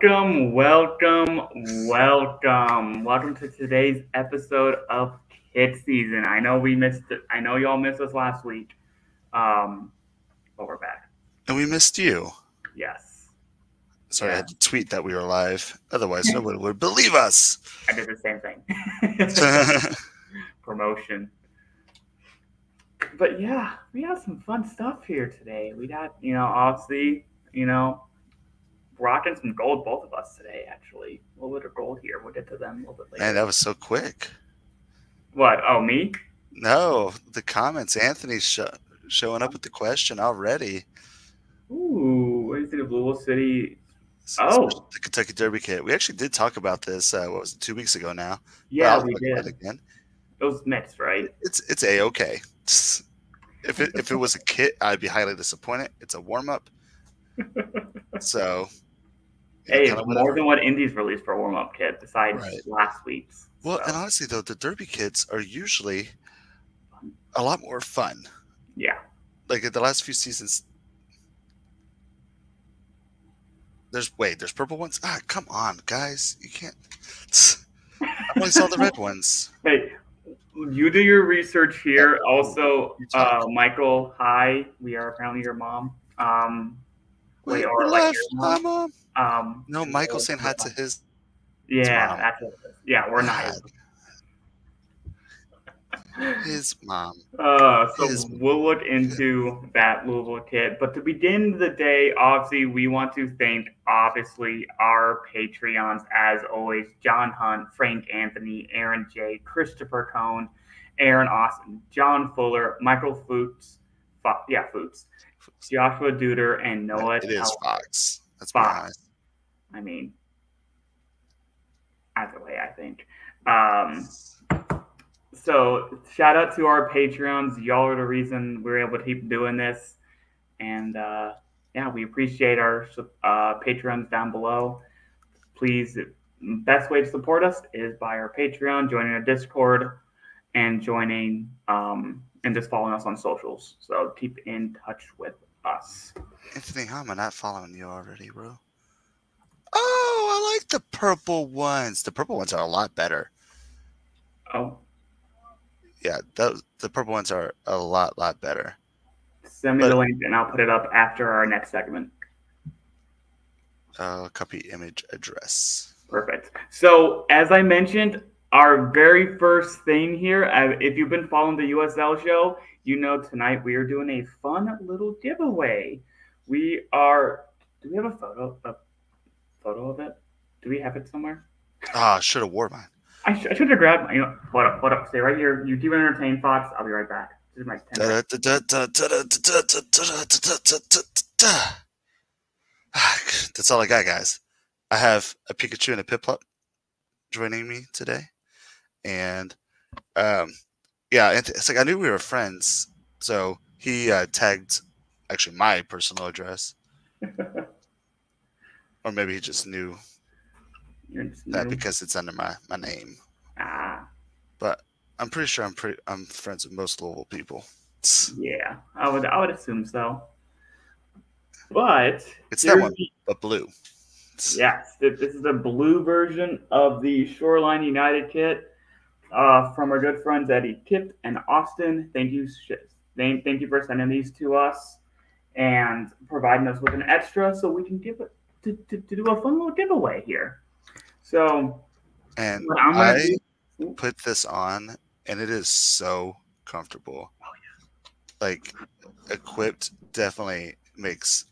Welcome to today's episode of Kid Season. I know we missed it. I know y'all missed us last week. But we're back. And we missed you. Yes. Sorry, I had to tweet that we were live. Otherwise, nobody would believe us. I did the same thing. Promotion. But yeah, we have some fun stuff here today. We got, obviously, rocking some gold, both of us today, actually. A little bit of gold here. We'll get to them a little bit later. Man, that was so quick. What? Oh, me? No, the comments. Anthony's showing up with the question already. Ooh, what do you think of Louisville City? The Kentucky Derby kit. We actually did talk about this, 2 weeks ago now? Yeah, we did. It again. It was mixed, right? It's A-okay. If it was a kit, I'd be highly disappointed. It's a warm-up. So... Hey, it's more than what Indy's released for a warm-up kit, besides last week's. Well, and honestly, though, the Derby kits are usually a lot more fun. Yeah. Like, in the last few seasons... There's purple ones? Ah, come on, guys. You can't... I only saw the red ones. Hey, you do your research here. Also, Michael, hi. We are apparently your mom. Wait, or like your mom? No, Michael's saying hi to his. Yeah, mom. that's it. Yeah, we're not. His mom. We'll look into that Louisville kit. But to begin the day, obviously, we want to thank, our Patreons, as always, John Hunt, Frank Anthony, Aaron J., Christopher Cohn, Aaron Austin, John Fuller, Michael Fuchs, Joshua Duder, and Noah. It is Fox. That's Fox. I mean, either way, I think. So shout out to our Patreons. Y'all are the reason we're able to keep doing this. And we appreciate our Patreons down below. Please, best way to support us is by our Patreon, joining our Discord, and joining and just following us on socials. So keep in touch with us. Anthony, how am I not following you already, bro? Oh, I like the purple ones. The purple ones are a lot better. Oh. Yeah, the purple ones are a lot better. Send me the link and I'll put it up after our next segment. Copy image address. Perfect. So, as I mentioned, our very first thing here, if you've been following the USL show, you know tonight we are doing a fun little giveaway. Do we have a photo of it? Do we have it somewhere? I should have wore mine. I should have grabbed mine. Hold up. Stay right here. You keep it entertained, Fox. I'll be right back. This is my 10 That's all I got, guys. I have a Pikachu and a Piplup joining me today. And, it's like I knew we were friends. So he tagged, actually, my personal address. Or maybe he just knew that because it's under my name. But I'm pretty sure I'm friends with most Louisville people. Yeah, I would assume so. But it's that one, but blue. Yes, this is the blue version of the Shoreline United kit from our good friends Eddie Kip and Austin. Thank you for sending these to us and providing us with an extra so we can give it to do a fun little giveaway here. So, and I put this on, and it is so comfortable. Oh yeah, like equipped definitely makes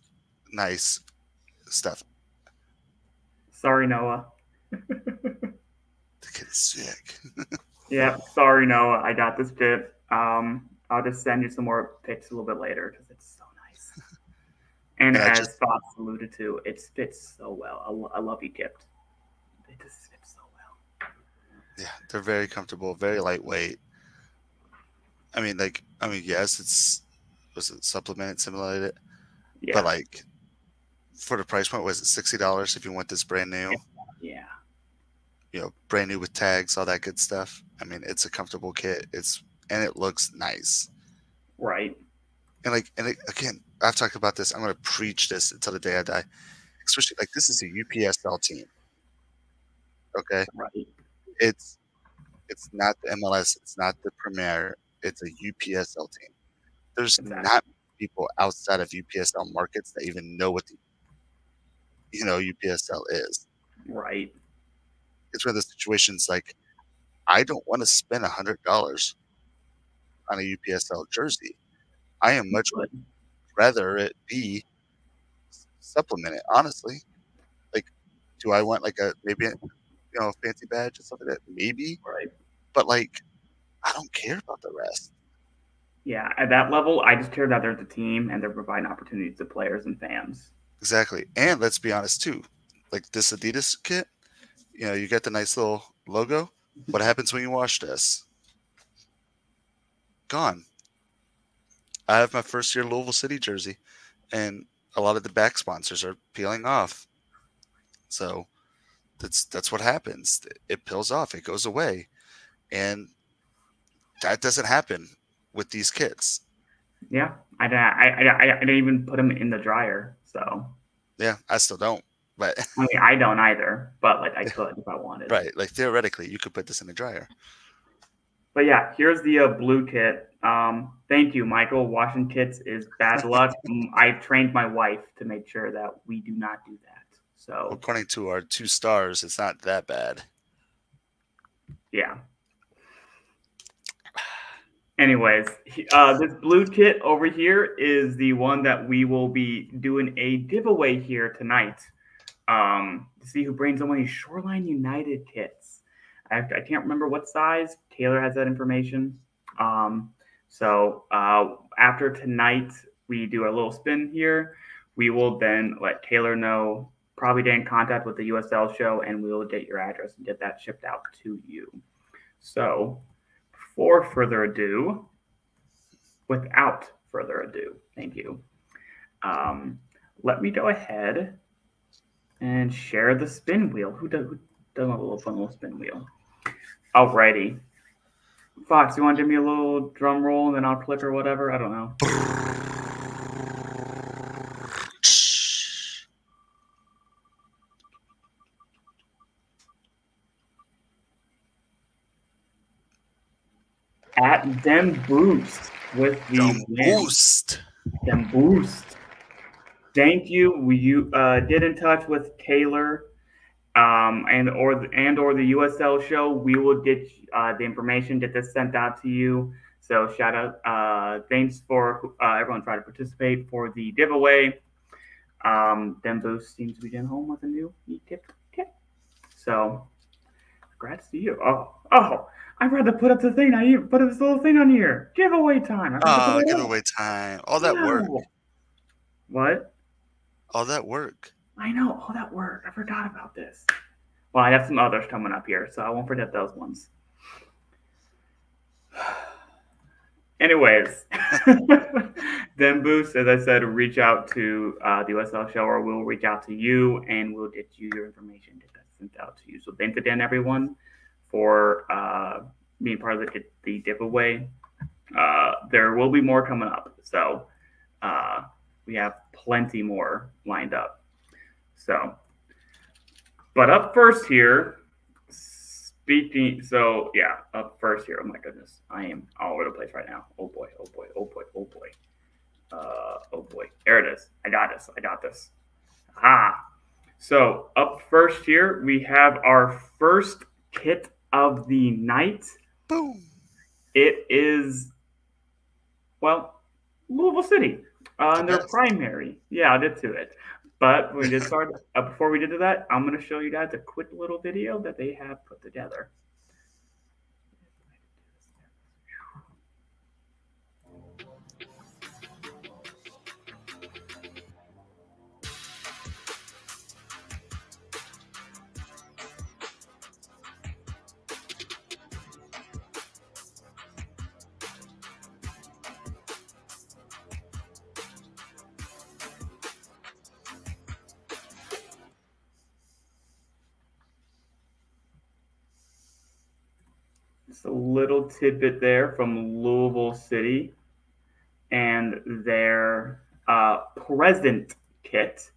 nice stuff. Sorry, Noah. The kid is sick. Yeah, sorry, Noah. I got this kit. I'll just send you some more pics a little bit later because it's so nice. And as Fox alluded to, it fits so well. I love you, Kip. It just fits so well. Yeah, they're very comfortable, very lightweight. Yes, was it supplemented, simulated? Yeah. But for the price point, was it $60 if you want this brand new? Yeah. Brand new with tags, all that good stuff. It's a comfortable kit. And it looks nice. Right. And again, I've talked about this. I'm going to preach this until the day I die. especially like this is a UPSL team. Okay, Right. It's not the MLS. It's not the Premier. It's a UPSL team. There's not people outside of UPSL markets that even know what the UPSL is. Right. It's one of the situations like I don't want to spend $100 on a UPSL jersey. I am much rather it be supplemented. Honestly, like, do I want like a maybe a fancy badge or something like that? Maybe, Right. but like I don't care about the rest. Yeah, at that level, I just care that there's a team and they're providing opportunities to players and fans. Exactly. And let's be honest too. Like this Adidas kit, you get the nice little logo. What happens when you wash this? Gone. I have my first year Louisville City jersey, and a lot of the back sponsors are peeling off. So that's what happens. It peels off. It goes away, and that doesn't happen with these kits. Yeah, I didn't even put them in the dryer. So yeah, I still don't. But I mean, I don't either. But like, I could if I wanted. Right, like theoretically, you could put this in the dryer. But yeah, here's the blue kit. Thank you, Michael. Washing kits is bad luck. I trained my wife to make sure that we do not do that. So according to our 2 stars, it's not that bad. Yeah. Anyways, this blue kit over here is the one that we will be doing a giveaway here tonight. To see who brings so many Shoreline United kits. I can't remember what size. Taylor has that information. So after tonight, we do a little spin here. We will then let Taylor know, probably get in contact with the USL show, and we will get your address and get that shipped out to you. So without further ado, thank you. Let me go ahead and share the spin wheel. Who doesn't have a little fun little spin wheel? Alrighty. Fox, you want to give me a little drum roll and then I'll click or whatever? I don't know. At Dem Boost with the Dem Boost. Thank you. You did in touch with Taylor or the USL show. We will get the information, get this sent out to you. So shout out, thanks for everyone trying to participate for the giveaway. Dem Boost seems to be getting home with a new kit. So congrats to you. Oh, I'd rather put up the thing. I even put this little thing on here. Giveaway time. Giveaway time. All that work. What? All that work. I know, all that work. I forgot about this. Well, I have some others coming up here, so I won't forget those ones. Anyways, Dem Boost, as I said, reach out to the USL show, or we'll reach out to you, and we'll get you your information, get that sent out to you. So thanks again, everyone, for being part of the giveaway. There will be more coming up, so we have plenty more lined up. So, but up first here, up first here. Oh my goodness, I am all over the place right now. Oh boy. There it is. I got this. So up first here, we have our first kit of the night. Boom. It is, Louisville City. Their primary. Yeah, I'll get to it. But when we get started, before we get to that, I'm going to show you guys a quick little video that they have put together. Just a little tidbit there from Louisville City and their present kit.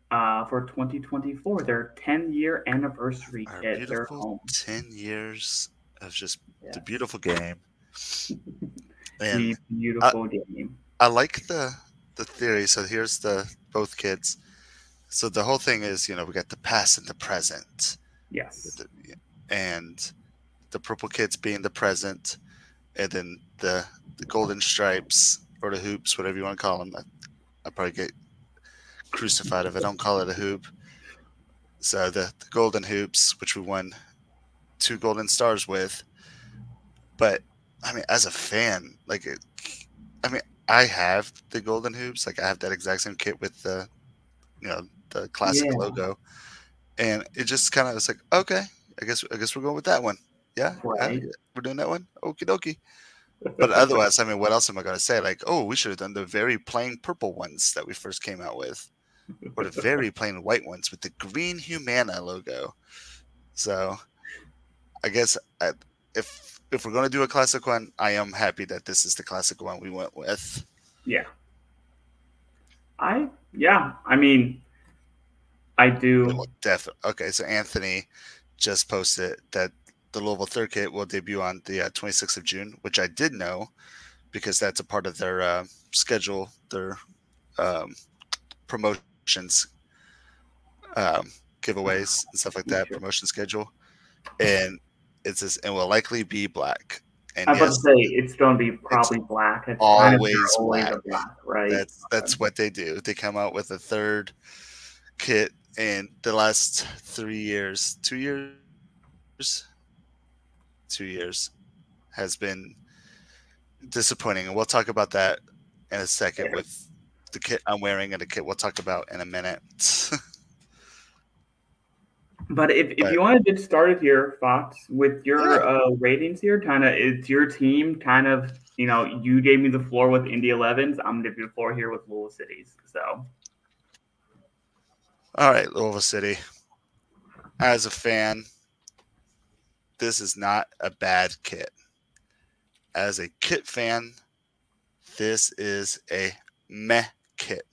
for 2024, their 10-year anniversary Our kit. They're beautiful home. 10 years of just the Yes. beautiful game. The And I, beautiful game. I like the theory. So here's the both kids. So the whole thing is, we got the past and the present. Yes. And the purple kids being the present, and then the golden stripes or the hoops, whatever you want to call them. I probably get crucified if I don't call it a hoop. So the golden hoops, which we won 2 golden stars with. But I mean, as a fan, I mean, I have the golden hoops. Like I have that exact same kit with the classic Yeah. logo, and it just kind of was like, okay, I guess we're going with that one. Yeah, Right. we're doing that one. Okie dokie. But otherwise, I mean, what else am I going to say? Like, oh, we should have done the very plain purple ones that we first came out with, or the very plain white ones with the green Humana logo. So I guess if we're going to do a classic one, I am happy that this is the classic one we went with. Yeah. I mean, I do. Well, definitely. Okay, so Anthony just posted that the Louisville third kit will debut on the 26th of June, which I did know because that's a part of their schedule, their um, promotions, giveaways and stuff like that, Sure. promotion schedule, and it will likely be black. And I'm about to yes, say it's going to be it's probably black. It's kind of always always black. a black, right? That's what they do. They come out with a third kit in the last 3 years, 2 years has been disappointing, and we'll talk about that in a second Fair. with the kit I'm wearing and the kit we'll talk about in a minute. But if But you want to get started here, Fox, with yeah, your ratings here, kind of, it's your team, kind of, you gave me the floor with Indy 11s. I'm going to give you the floor here with Louisville Cities. So, all right, Louisville City. As a fan, this is not a bad kit. As a kit fan, this is a meh kit.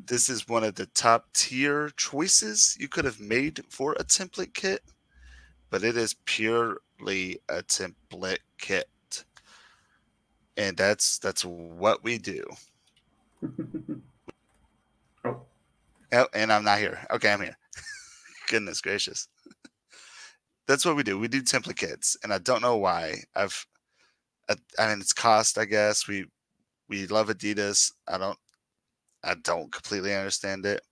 This is one of the top tier choices you could have made for a template kit, but it is purely a template kit. And that's what we do. oh, Oh, and I'm not here. Okay, I'm here. Goodness gracious. That's what we do. We do template kits, and I don't know why. I mean, it's cost, I guess. We love Adidas. I don't completely understand it.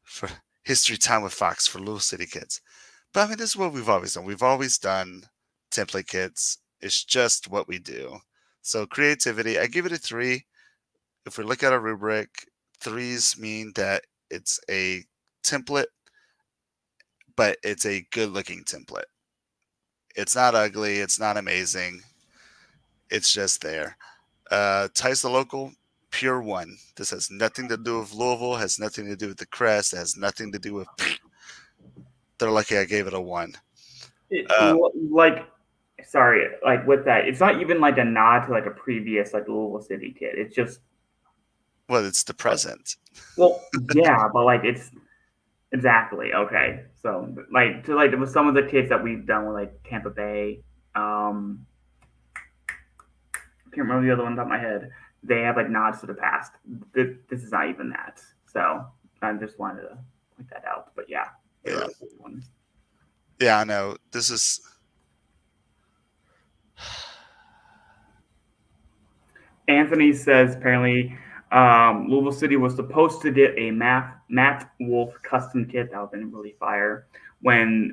For history time with Fox for Louisville City kids. But I mean, this is what we've always done. We've always done template kits. It's just what we do. So creativity, I give it a 3. If we look at our rubric, 3s mean that it's a template, but it's a good looking template. It's not ugly. It's not amazing. It's just there. Ties the local, pure 1. This has nothing to do with Louisville, has nothing to do with the crest, has nothing to do with. They're lucky I gave it a 1. Uh, like, sorry, like with that, it's not even like a nod to like a previous like Louisville City kid. It's just, well, it's the present. well, yeah, but like it's exactly okay. So like to like with some of the kids that we've done with like Tampa Bay, I can't remember the other one on top of my head. They have like nods to the past. This is not even that. So I just wanted to point that out. But yeah, they were Yeah. the good ones. Yeah, I know. This is. Anthony says apparently Louisville City was supposed to get a Matt Wolf custom kit that would have been really fire when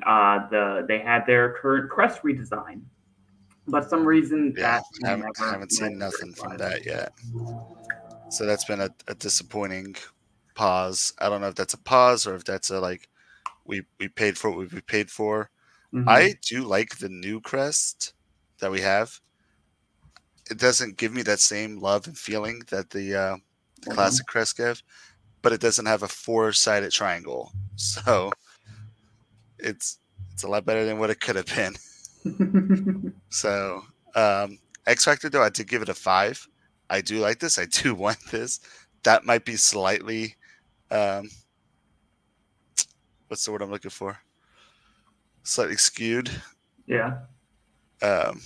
they had their current crest redesign. But some reason Yeah, that never haven't seen nothing from materialized. that yet. So that's been a disappointing pause. I don't know if that's a pause or if that's a like we paid for what we paid for. Mm-hmm. I do like the new crest that we have. It doesn't give me that same love and feeling that the classic crest gave, but it doesn't have a 4-sided triangle, so it's a lot better than what it could have been. So X Factor though, I did give it a 5. I do like this. I do want this. That might be slightly um, what's the word I'm looking for? Slightly skewed. Yeah. Um,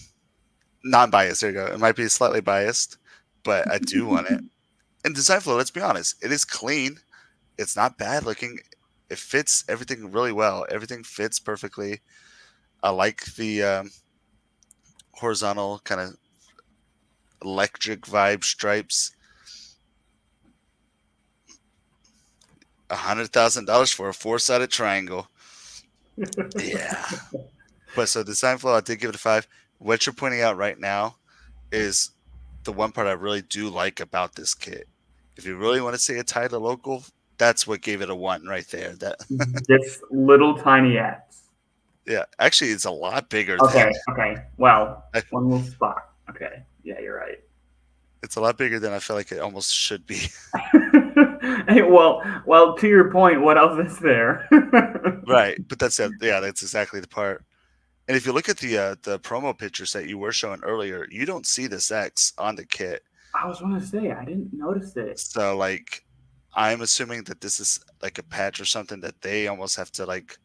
non-biased. There you go. It might be slightly biased, but I do want it. And design flow. Let's be honest. It is clean. It's not bad looking. It fits everything really well. Everything fits perfectly. I like the horizontal kind of electric vibe stripes. $100,000 for a 4-sided triangle. Yeah. But so design flow, I did give it a 5. What you're pointing out right now is the one part I really do like about this kit. If you really want to say a tie to local, that's what gave it a 1 right there. That This little tiny X. yeah, actually, it's a lot bigger Okay. than. Okay. Well, one little spot. Okay. Yeah, you're right. It's a lot bigger than I feel like it almost should be. Hey, well. To your point, what else is there? Right, but that's exactly the part. And if you look at the promo pictures that you were showing earlier, you don't see this X on the kit. I was going to say I didn't notice it. So like, I'm assuming that this is like a patch or something that they almost have to like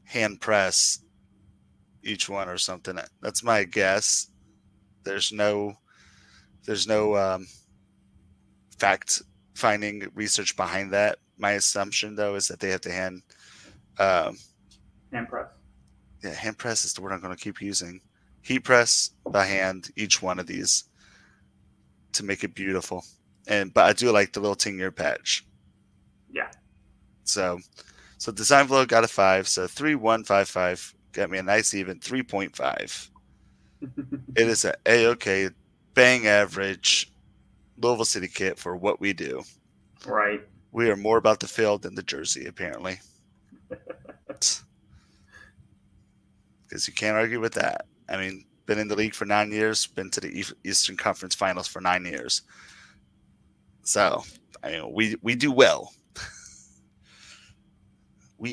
hand press each one or something. That's my guess. There's no fact finding research behind that. My assumption though is that they have to hand press. Yeah, hand press is the word I'm going to keep using. Heat press by hand each one of these to make it beautiful. But I do like the little ting ear patch. Yeah. So design flow got a 5. So 3.155 got me a nice even 3.5. It is a A-okay, bang average Louisville City kit for what we do. Right. We are more about the field than the jersey, apparently. Because you can't argue with that. I mean, been in the league for 9 years, been to the Eastern Conference Finals for 9 years. So, I mean, we do well. We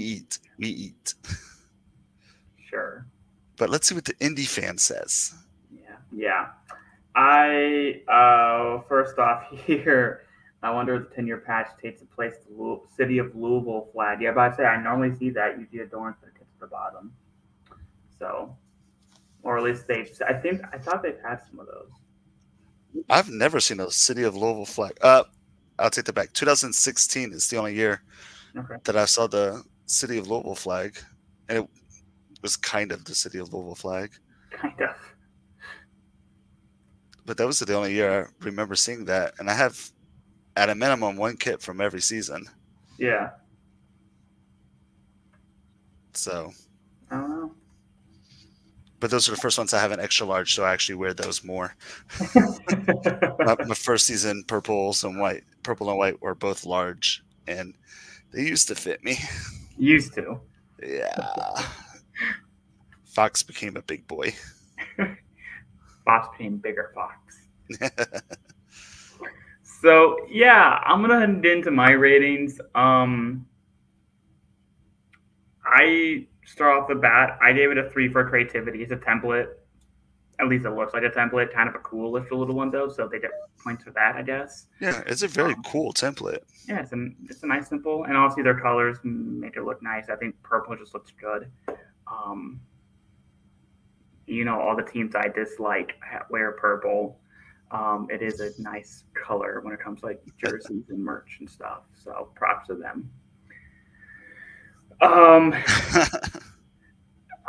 eat. Sure. But let's see what the indie fan says. Yeah. I first off here, I wonder if the 10-year patch takes the place of the City of Louisville flag. Yeah, but I say I normally see that usually adorned when it gets to the bottom. So, or at least I thought they've had some of those. I've never seen a City of Louisville flag. I'll take that back. 2016 is the only year that I saw the City of Louisville flag, and it was kind of the City of Louisville flag. Kind of. But that was the only year I remember seeing that, and I have, at a minimum, one kit from every season. Yeah. So. I don't know. But those are the first ones I have an extra large, so I actually wear those more. my first season, purple and white were both large, and they used to fit me. Used to. Yeah. Fox became a big boy. Fox became bigger Fox. So yeah, I'm gonna head into my ratings. I start off the bat. I gave it a 3 for creativity. It's a template. At least it looks like a template. Kind of a coolish little one though, so they get points for that, I guess. Yeah, it's a very cool template. Yeah, it's a nice simple, and obviously their colors make it look nice. I think purple just looks good. All the teams I dislike wear purple. It is a nice color when it comes to like jerseys and merch and stuff. So props to them.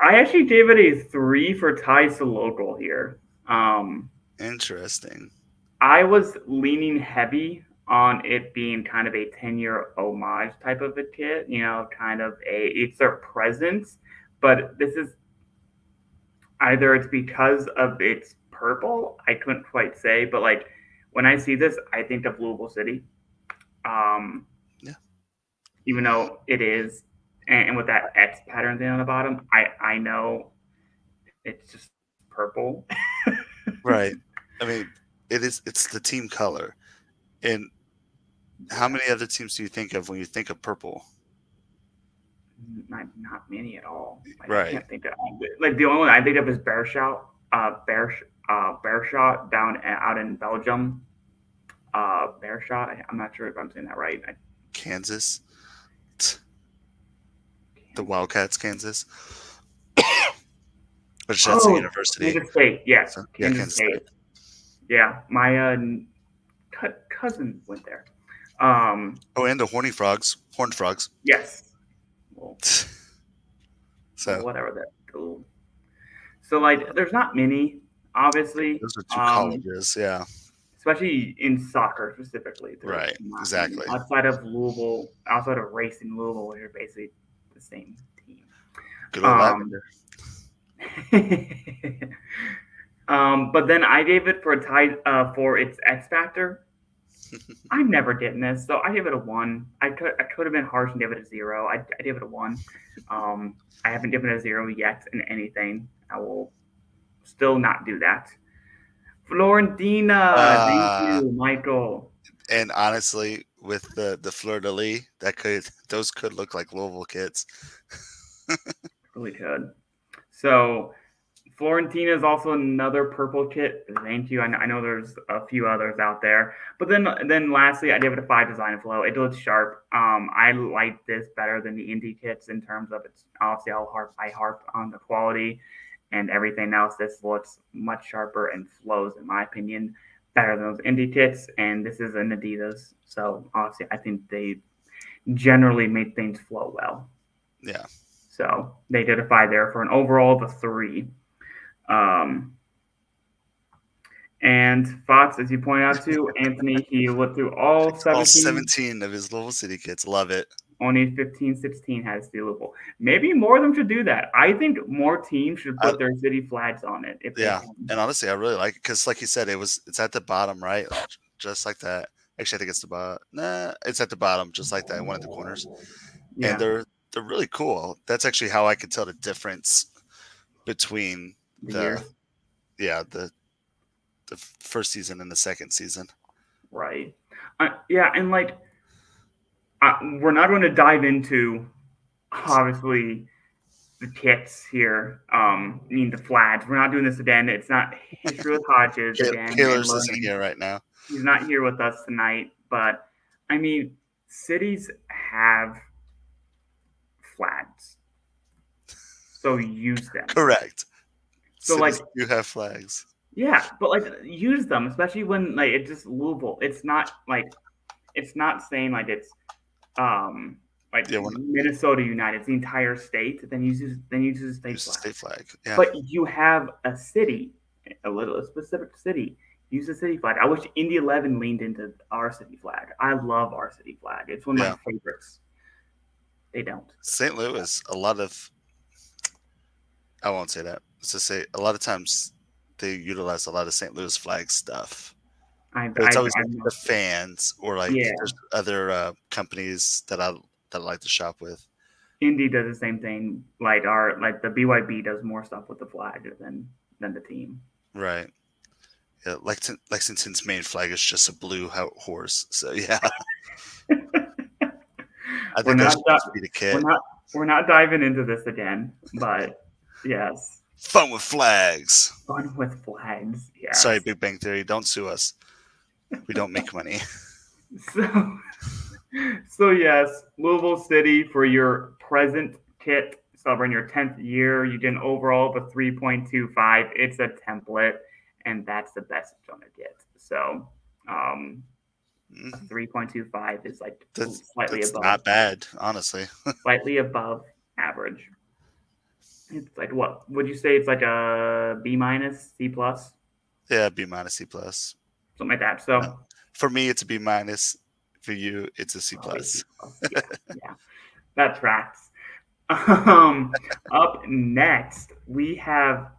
I actually gave it a 3 for ties to local here. Interesting. I was leaning heavy on it being kind of a 10-year homage type of a kit, kind of it's their presence, but this is either it's because of its purple, I couldn't quite say, but like when I see this, I think of Louisville City. Yeah. Even though it is, and with that X pattern thing on the bottom, I know it's just purple. Right. I mean, it's the team color. And how many other teams do you think of when you think of purple? Not many at all. Right. I can't think of like the only one I think of is Beerschot down out in Belgium. Beerschot. I'm not sure if I'm saying that right. Kansas. The Wildcats, Kansas. Which that's a university. Kansas State. Yes, So, Kansas State. Yeah, my cousin went there. And the Horned Frogs. Yes. Well, so whatever that. Cool. So like, there's not many, obviously. Those are two colleges, yeah. Especially in soccer specifically. Right, exactly. Outside of Louisville, outside of racing Louisville, you're basically the same team. Good old Lavender. But then I gave it for a tie for its X factor. I'm never getting this, so I gave it a 1. I could have been harsh and give it a 0. I gave it a 1. I haven't given it a 0 yet in anything. I will still not do that. Florentina, thank you, Michael. And honestly, with the fleur-de-lis, those could look like Louisville kids. Really could. So Florentina is also another purple kit. Thank you. I know there's a few others out there. But then lastly, I gave it a 5 design flow. It looks sharp. I like this better than the indie kits in terms of its, obviously I harp on the quality and everything else. This looks much sharper and flows, in my opinion, better than those indie kits. And this is an Adidas. So obviously I think they generally make things flow well. Yeah. So they did a 5 there for an overall of a 3. And Fox, as you point out to Anthony, he looked through all 17 of his Louisville City kits. Love it. Only 15, 16 has Louisville. Maybe more of them should do that. I think more teams should put their city flags on it. And honestly, I really like it because, like you said, it's at the bottom, right? Just like that. Actually, I think it's the bottom. Nah, it's at the bottom, just like that. One of the corners. Yeah. And they're really cool. That's actually how I could tell the difference between the first season and the second season. Right. And like we're not going to dive into obviously the kits here. The flags. We're not doing this again. It's not history with Hodges again. Taylor's isn't here right now. He's not here with us tonight. But I mean, cities have flags, so use them. Correct. So cities you have flags. Yeah, but like use them, especially when like it's just Louisville. It's not saying like it's Minnesota United, it's the entire state. Then use the state flag. Yeah. But you have a city, a specific city. Use the city flag. I wish Indy 11 leaned into our city flag. I love our city flag. It's one of my favorites. They don't. St. Louis, I won't say that. Let's just say a lot of times they utilize a lot of St. Louis flag stuff. It's always the fans or there's other companies that I like to shop with. Indy does the same thing. Like the BYB does more stuff with the flag than the team. Right. Yeah, Lexington's main flag is just a blue horse. So yeah. I think that should be the kid. We're not diving into this again, but yes. Fun with flags. Fun with flags. Yeah. Sorry, Big Bang Theory. Don't sue us. We don't make money. So yes, Louisville City for your present kit. Celebrating your 10th year, you get an overall of a 3.25. It's a template, and that's the best it's gonna get. So, 3.25 is slightly above. Not bad, honestly. Slightly above average. It's like what? Would you say it's like a B minus, C plus? Yeah, B minus, C plus. Something like that. So for me, it's a B minus. For you, it's a C plus. Yeah, that tracks. Up next, we have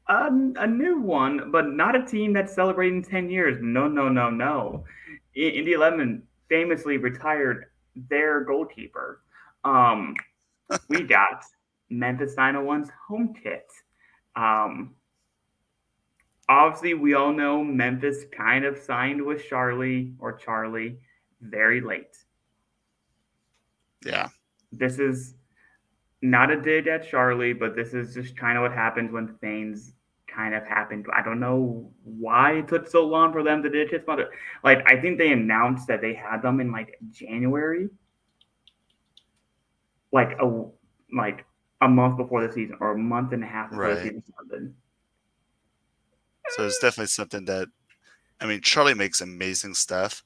a new one, but not a team that's celebrating 10 years. No. Indy 11 famously retired their goalkeeper. We got Memphis 901's home kit. Obviously, we all know Memphis kind of signed with Charlie very late. Yeah. This is not a dig at Charlie, but this is just kind of what happens when things kind of happened. I don't know why it took so long for them to ditch it, but like I think they announced that they had them in like January, like a month before the season or a month and a half before the season started. So it's definitely something that, I mean, Charlie makes amazing stuff,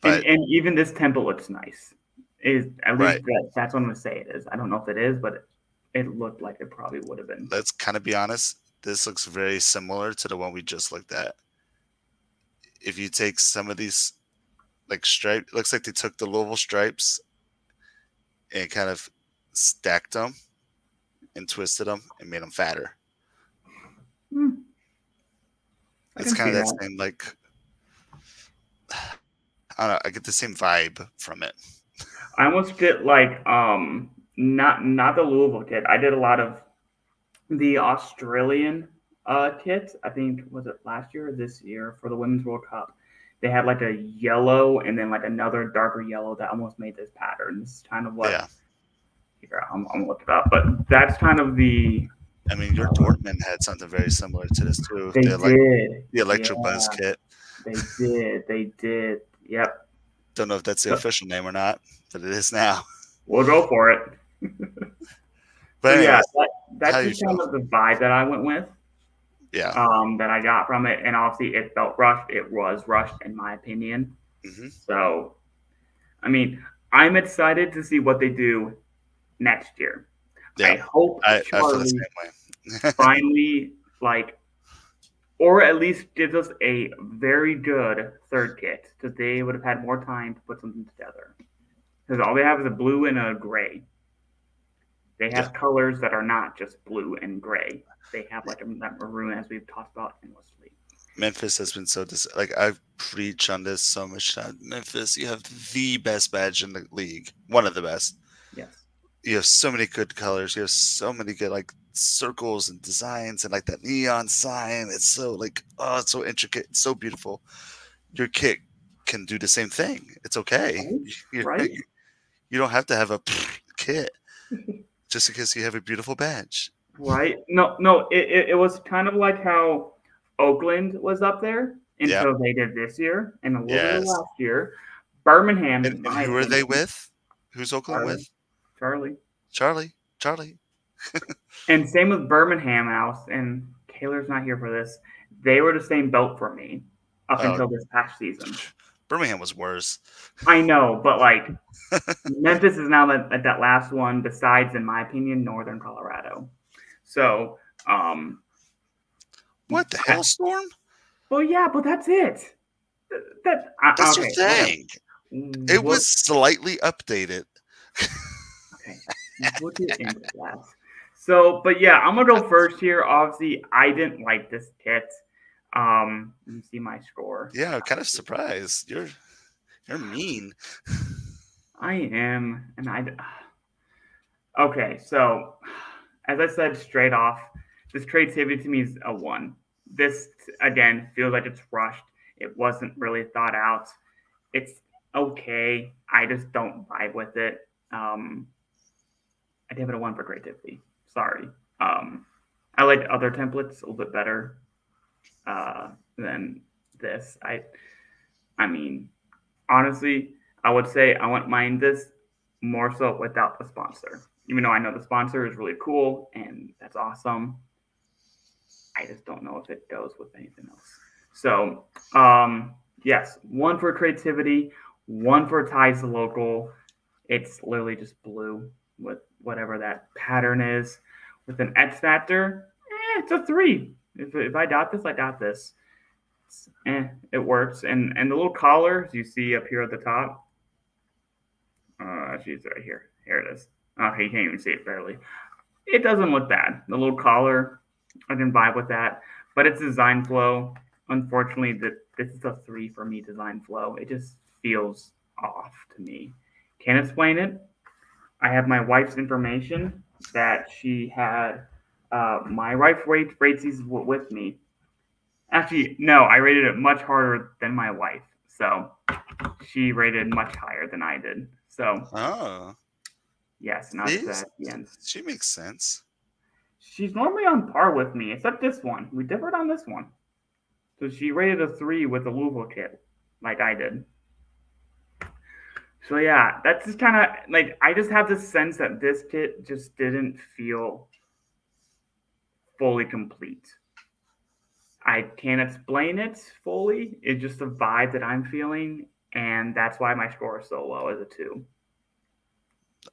but and even this temple looks nice. Is at least that's what I'm gonna say it is. I don't know if it is, but it looked like it probably would have been. Let's kind of be honest. This looks very similar to the one we just looked at. If you take some of these, like stripe, it looks like they took the Louisville stripes and kind of stacked them and twisted them and made them fatter. It's kind of that same, like, I don't know, I get the same vibe from it. I almost get like not the Louisville kit. I did a lot of the Australian kit. I think was it last year or this year for the Women's World Cup. They had like a yellow and then like another darker yellow that almost made this pattern. This is kind of what. Yeah. Here, I'm gonna look it up, but that's kind of the. I mean, your Dortmund had something very similar to this too. They did. Like the Electro Buzz kit. They did. Yep. Don't know if that's the official name or not, but it is now. We'll go for it. But anyways, yeah, that's just kind of the vibe that I went with. Yeah. That I got from it, and obviously it felt rushed. It was rushed, in my opinion. Mm-hmm. So, I mean, I'm excited to see what they do next year. Yeah. I hope I feel the same way. finally, like, or at least gives us a very good third kit, because they would have had more time to put something together. Because all they have is a blue and a gray. They have colors that are not just blue and gray. They have like that maroon, as we've talked about endlessly. Memphis has been so like I've preached on this so much time. Memphis, you have the best badge in the league, one of the best. Yes. You have so many good colors. You have so many good like circles and designs and like that neon sign. It's so like it's so intricate, it's so beautiful. Your kit can do the same thing. It's okay. Right. You don't have to have a kit just because you have a beautiful badge. Right. No. It was kind of like how Oakland was up there until they did this year and a little bit of last year. Birmingham. And who are they with? Who's Oakland with? Charlie. And same with Birmingham House, and Kaylor's not here for this. They were the same boat for me up until this past season. Birmingham was worse. I know, but like Memphis is now that last one, besides, in my opinion, Northern Colorado. So, what the hell, Storm? Well, yeah, but that's it. That's your thing. It was slightly updated. Okay, we'll get into that. So, but yeah, I'm gonna go first here. Obviously, I didn't like this kit. Let me see my score. Yeah, I'm kind of surprised. You're mean. I am, and okay, so as I said straight off, this creativity to me is a 1. This again feels like it's rushed. It wasn't really thought out. It's okay. I just don't vibe with it. I give it a 1 for creativity. Sorry. I like other templates a little bit better than this. I mean, honestly, I would say I wouldn't mind this more so without the sponsor. Even though I know the sponsor is really cool and that's awesome, I just don't know if it goes with anything else. So, yes, 1 for creativity, 1 for ties to local. It's literally just blue with whatever that pattern is. With an X factor, it's a 3. If I doubt this, I doubt this. It works. And the little collar, as you see up here at the top, she's right here. Here it is. Okay, you can't even see it barely. It doesn't look bad. The little collar, I didn't vibe with that. But it's design flow. Unfortunately, this is a 3 for me, design flow. It just feels off to me. Can't explain it. I have my wife's information that she had. My wife rates these with me. Actually, no, I rated it much harder than my wife. So she rated much higher than I did. So, yes, not that at the end. She makes sense. She's normally on par with me, except this one. We differed on this one. So she rated a 3 with the Louisville kit, like I did. So yeah, that's just kind of like I just have this sense that this kit just didn't feel fully complete. I can't explain it fully. It's just a vibe that I'm feeling, and that's why my score is so low as a 2.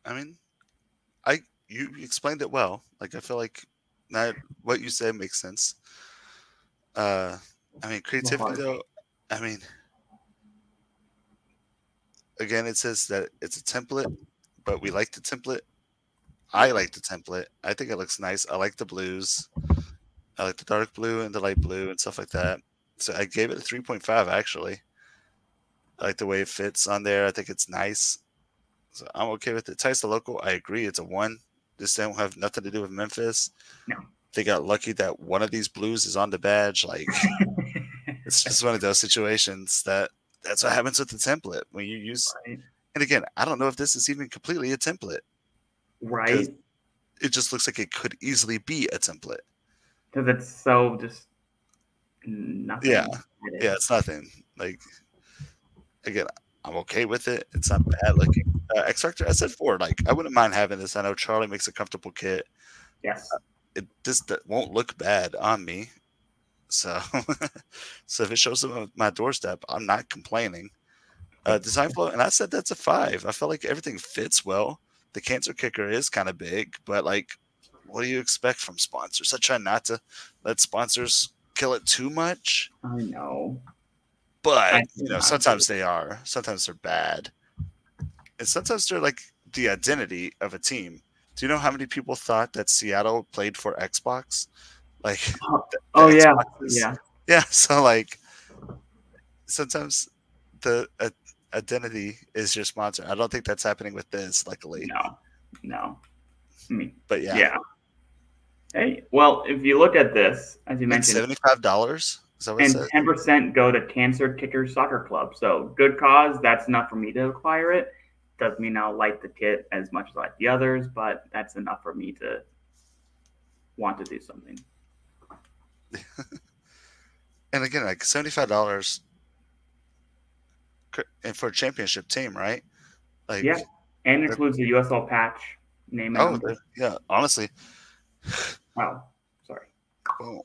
I mean, you explained it well. Like I feel like that what you said makes sense. I mean, creativity though. I mean, again, it says that it's a template, but we like the template. I like the template. I think it looks nice. I like the blues. I like the dark blue and the light blue and stuff like that. So I gave it a 3.5 actually. I like the way it fits on there. I think it's nice. So I'm okay with it. Ties to local, I agree. It's a 1. This don't have nothing to do with Memphis. No. They got lucky that one of these blues is on the badge. Like it's just one of those situations that's what happens with the template when you use. Right. And again, I don't know if this is even completely a template. Right. It just looks like it could easily be a template. Because it's so just nothing. Yeah. Yeah, it's nothing. Like, again, I'm okay with it. It's not bad looking. X Factor, I said 4. Like, I wouldn't mind having this. I know Charlie makes a comfortable kit. Yes. It just won't look bad on me. So, so if it shows up on my doorstep, I'm not complaining. Design flow, and I said that's a 5. I feel like everything fits well. The cancer kicker is kind of big, but like, what do you expect from sponsors? I try not to let sponsors kill it too much. I know. But, sometimes they are. Sometimes they're bad. And sometimes they're like the identity of a team. Do you know how many people thought that Seattle played for Xbox? Like, yeah. Yeah, so like, sometimes the identity is your sponsor. I don't think that's happening with this, luckily. No. I mean, but yeah. Yeah. Hey, well, if you look at this, as you mentioned, $75. And 10% go to Cancer Kicker Soccer Club. So good cause. That's enough for me to acquire it. Doesn't mean I'll like the kit as much as I like the others, but that's enough for me to want to do something. And again, like $75 and for a championship team, right? Like, yeah, and it includes the USL patch name and number. Yeah, honestly. Oh, sorry. Boom.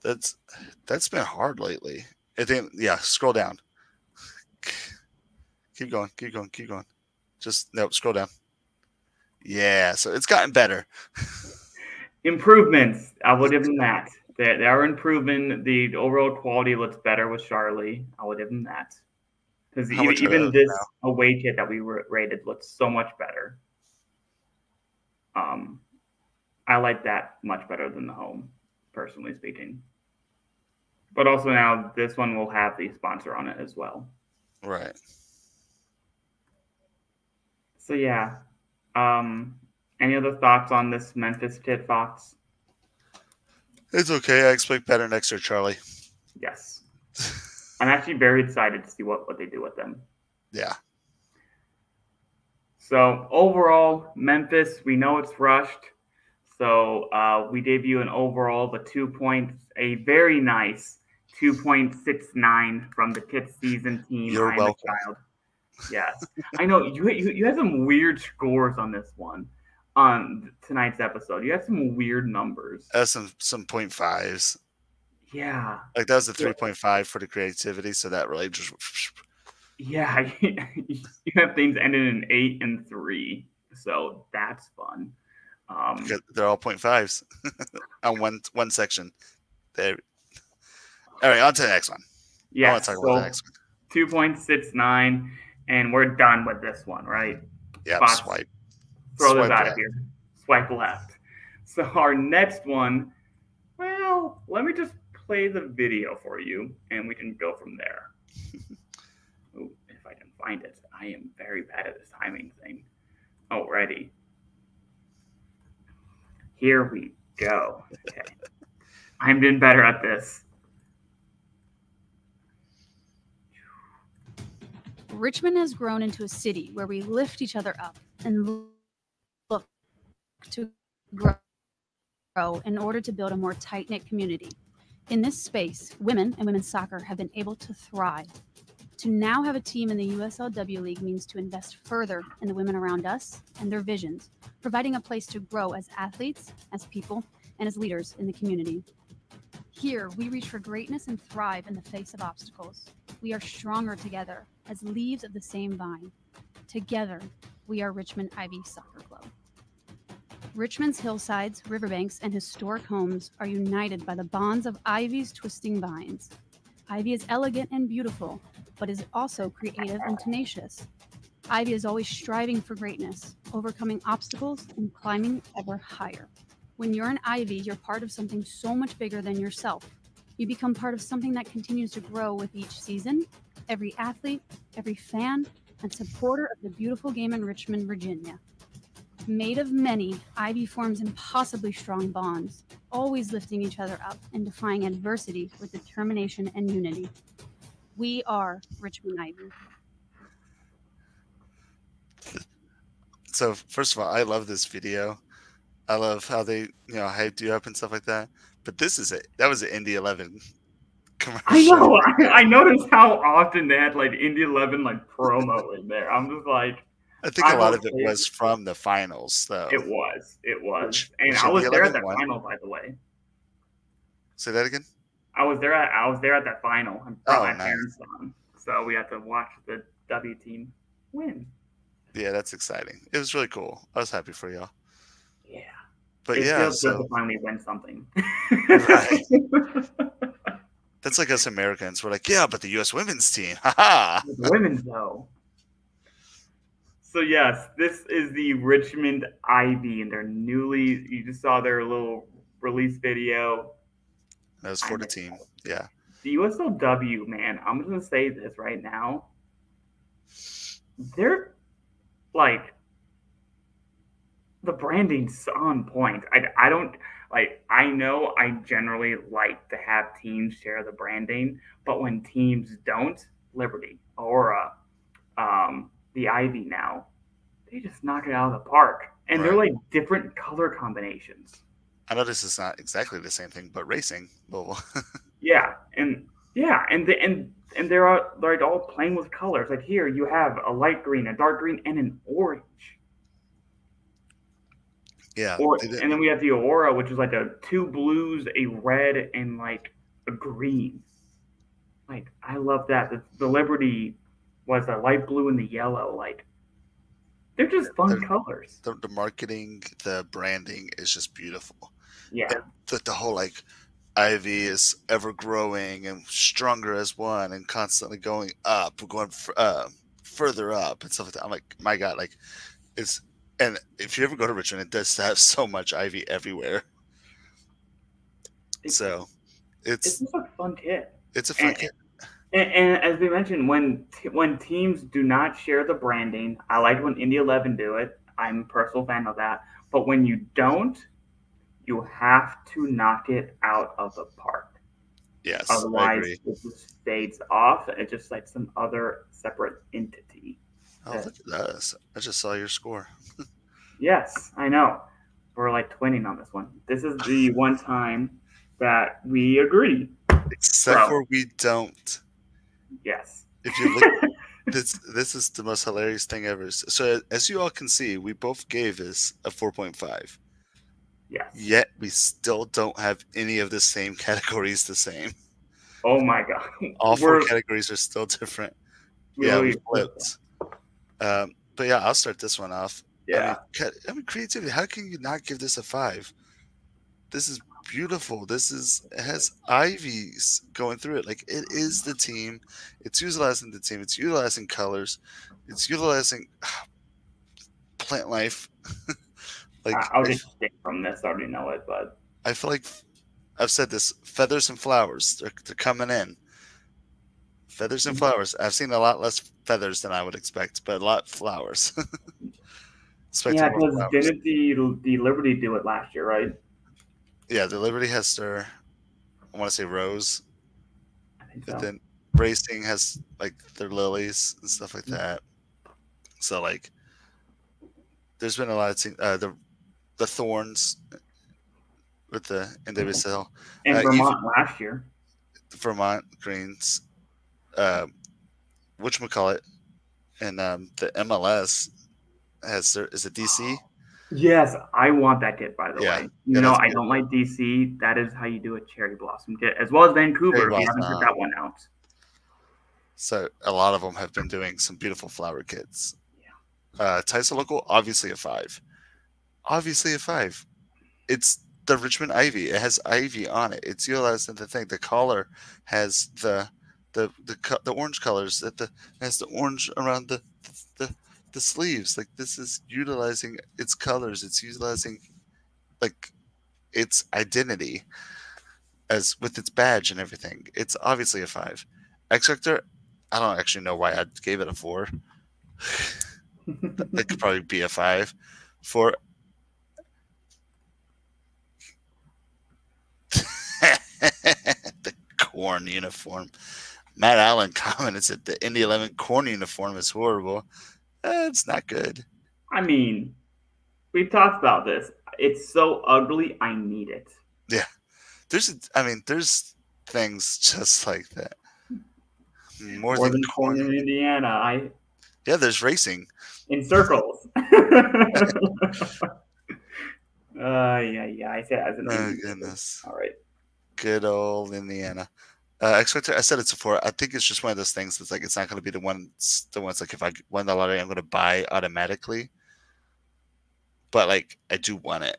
That's been hard lately. And then, yeah, scroll down. Keep going. Nope, scroll down. Yeah, so it's gotten better. Improvements. I would give them that. They are improving. The overall quality looks better with Charlie. I would give them that. Because even this away kit that we rated looks so much better. I like that much better than the home, personally speaking. But also now this one will have the sponsor on it as well. Right. So yeah. Any other thoughts on this Memphis kit, Fox? It's okay. I expect better next year, Charlie. Yes. I'm actually very excited to see what they do with them. Yeah. So overall, Memphis, we know it's rushed. So we debut an overall of a very nice 2.69 from the kit season team. You're welcome. Yes. I know you had some weird scores on this one. On tonight's episode, you had some weird numbers. Some 0.5s. Yeah. Like that was a 3.5 for the creativity, so that really just. Yeah, you have things ending in 8 and 3, so that's fun. They're all 0.5s on one section. There. All right, on to the next one. Yeah. I want to talk about the next one. 2.69, and we're done with this one, right? Yeah. Swipe. Throw this out of here. Swipe left. So our next one, well, let me just play the video for you, and we can go from there. Ooh, if I can find it. I am very bad at this timing thing. Alrighty. Here we go. Okay. I'm doing better at this. Richmond has grown into a city where we lift each other up and look to grow in order to build a more tight-knit community. In this space, women and women's soccer have been able to thrive. To now have a team in the USLW League means to invest further in the women around us and their visions, providing a place to grow as athletes, as people, and as leaders in the community. Here, we reach for greatness and thrive in the face of obstacles. We are stronger together as leaves of the same vine. Together, we are Richmond Ivy Soccer Club. Richmond's hillsides, riverbanks, and historic homes are united by the bonds of Ivy's twisting vines. Ivy is elegant and beautiful, but is also creative and tenacious. Ivy is always striving for greatness, overcoming obstacles, and climbing ever higher. When you're an Ivy, you're part of something so much bigger than yourself. You become part of something that continues to grow with each season, every athlete, every fan, and supporter of the beautiful game in Richmond, Virginia. Made of many, Ivy forms impossibly strong bonds, always lifting each other up and defying adversity with determination and unity. We are Richmond Ivy. So first of all, I love this video. I love how they, hyped you up and stuff like that. But this is it. That was an Indy 11 commercial. I know. I noticed how often they had like Indy 11 like promo in there. I'm just like, I think a lot of it was from the finals, though. It was. And I was there at that final, by the way. Say that again? I was there at that final. I brought my nice. parents on, so we had to watch the W team win. Yeah, that's exciting. It was really cool. I was happy for y'all. Yeah. But it yeah, feels good to finally win something. Right. That's like us Americans. We're like, yeah, but the U.S. women's team. Ha The women's though. So yes, this is the Richmond Ivy, and they're newly. You just saw their little release video. That was for the team. Yeah. The USLW, man. I'm just gonna say this right now. They're like the branding's on point. I don't like. I know I generally like to have teams share the branding, but when teams don't, Liberty, Aura, the Ivy now, they just knock it out of the park. And they're like different color combinations. I know this is not exactly the same thing, but racing. Yeah, and they're like all playing with colors. Like here, you have a light green, a dark green, and an orange. Yeah. And then we have the Aura, which is like two blues, a red, and like a green. Like I love that. The Liberty was the light blue and the yellow. Like they're just fun colors. The marketing, the branding is just beautiful. Yeah. The whole like Ivy is ever growing and stronger as one and constantly going up, going further up and stuff like that. I'm like, my God, like it's. And if you ever go to Richmond, it does have so much Ivy everywhere. It's just a fun kit. It's a fun kit. And as we mentioned, when teams do not share the branding, I like when Indy 11 do it. I'm a personal fan of that. But when you don't, you have to knock it out of the park. Yes, otherwise it just fades off. It's just like some other separate entity. Oh, look at that. I just saw your score. Yes, I know. We're like twinning on this one. This is the one time that we agree. Except for we don't. Yes. If you look, this is the most hilarious thing ever. So as you all can see, we both gave this a 4.5. Yes. Yet we still don't have any of the same categories the same. Oh my God. All four categories are still different. Really we flipped. But yeah, I'll start this one off. Yeah. I mean, creativity. How can you not give this a 5? This is beautiful. It has Ivies going through it. Like it is the team. It's utilizing the team. It's utilizing colors. It's utilizing plant life. Like I'll just stick from this. I already know it, but I feel like I've said this. Feathers and flowers. They're coming in. Feathers and flowers. I've seen a lot less feathers than I would expect, but a lot of flowers. Yeah, because didn't the Liberty do it last year, right? Yeah, the Liberty has their, I want to say rose. I think so. But then racing has like their lilies and stuff like that. So like, there's been a lot of the thorns with the NWSL. And Even Vermont last year. Vermont greens. Whatchamacallit, and the MLS is it DC? Yes, I want that kit, by the Yeah. way. Yeah, that's I don't like DC. That is how you do a cherry blossom kit, as well as Vancouver, if you haven't put that one out. So a lot of them have been doing some beautiful flower kits. Yeah. Tyson Local, obviously a 5. Obviously a 5. It's the Richmond Ivy. It has ivy on it. It's utilized in the thing. The collar has the orange colors. Has the orange around the sleeves. Like, this is utilizing its colors. It's utilizing like its identity as with its badge and everything. It's obviously a 5. X Factor, I don't actually know why I gave it a 4. That could probably be a 5. For the corn uniform. Matt Allen commented that the Indy 11 corn uniform is horrible. It's not good. I mean, we've talked about this. It's so ugly, I need it. Yeah. There's things just like that. More than corn in Indiana. Yeah, there's racing. In circles. Yeah. I said as an Oh, goodness. All right. Good old Indiana. X Factor, I said it's a 4. I think it's just one of those things that's like, it's not going to be the ones like, if I win the lottery, I'm going to buy automatically. But like, I do want it.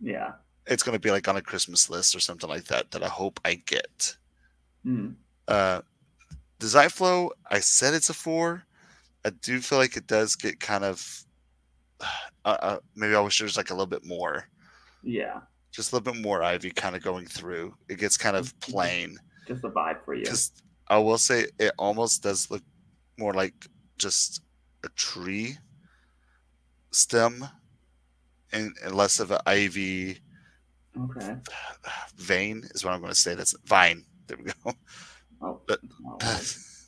Yeah. It's going to be like on a Christmas list or something like that I hope I get. Design flow, I said it's a 4. I do feel like it does get kind of maybe I wish there was like a little bit more. Yeah. Just a little bit more ivy kind of going through. It gets kind of plain. Just a vibe for you. Because I will say it almost does look more like just a tree stem and less of an ivy. Okay. Vein is what I'm going to say. That's vine. There we go. Oh, but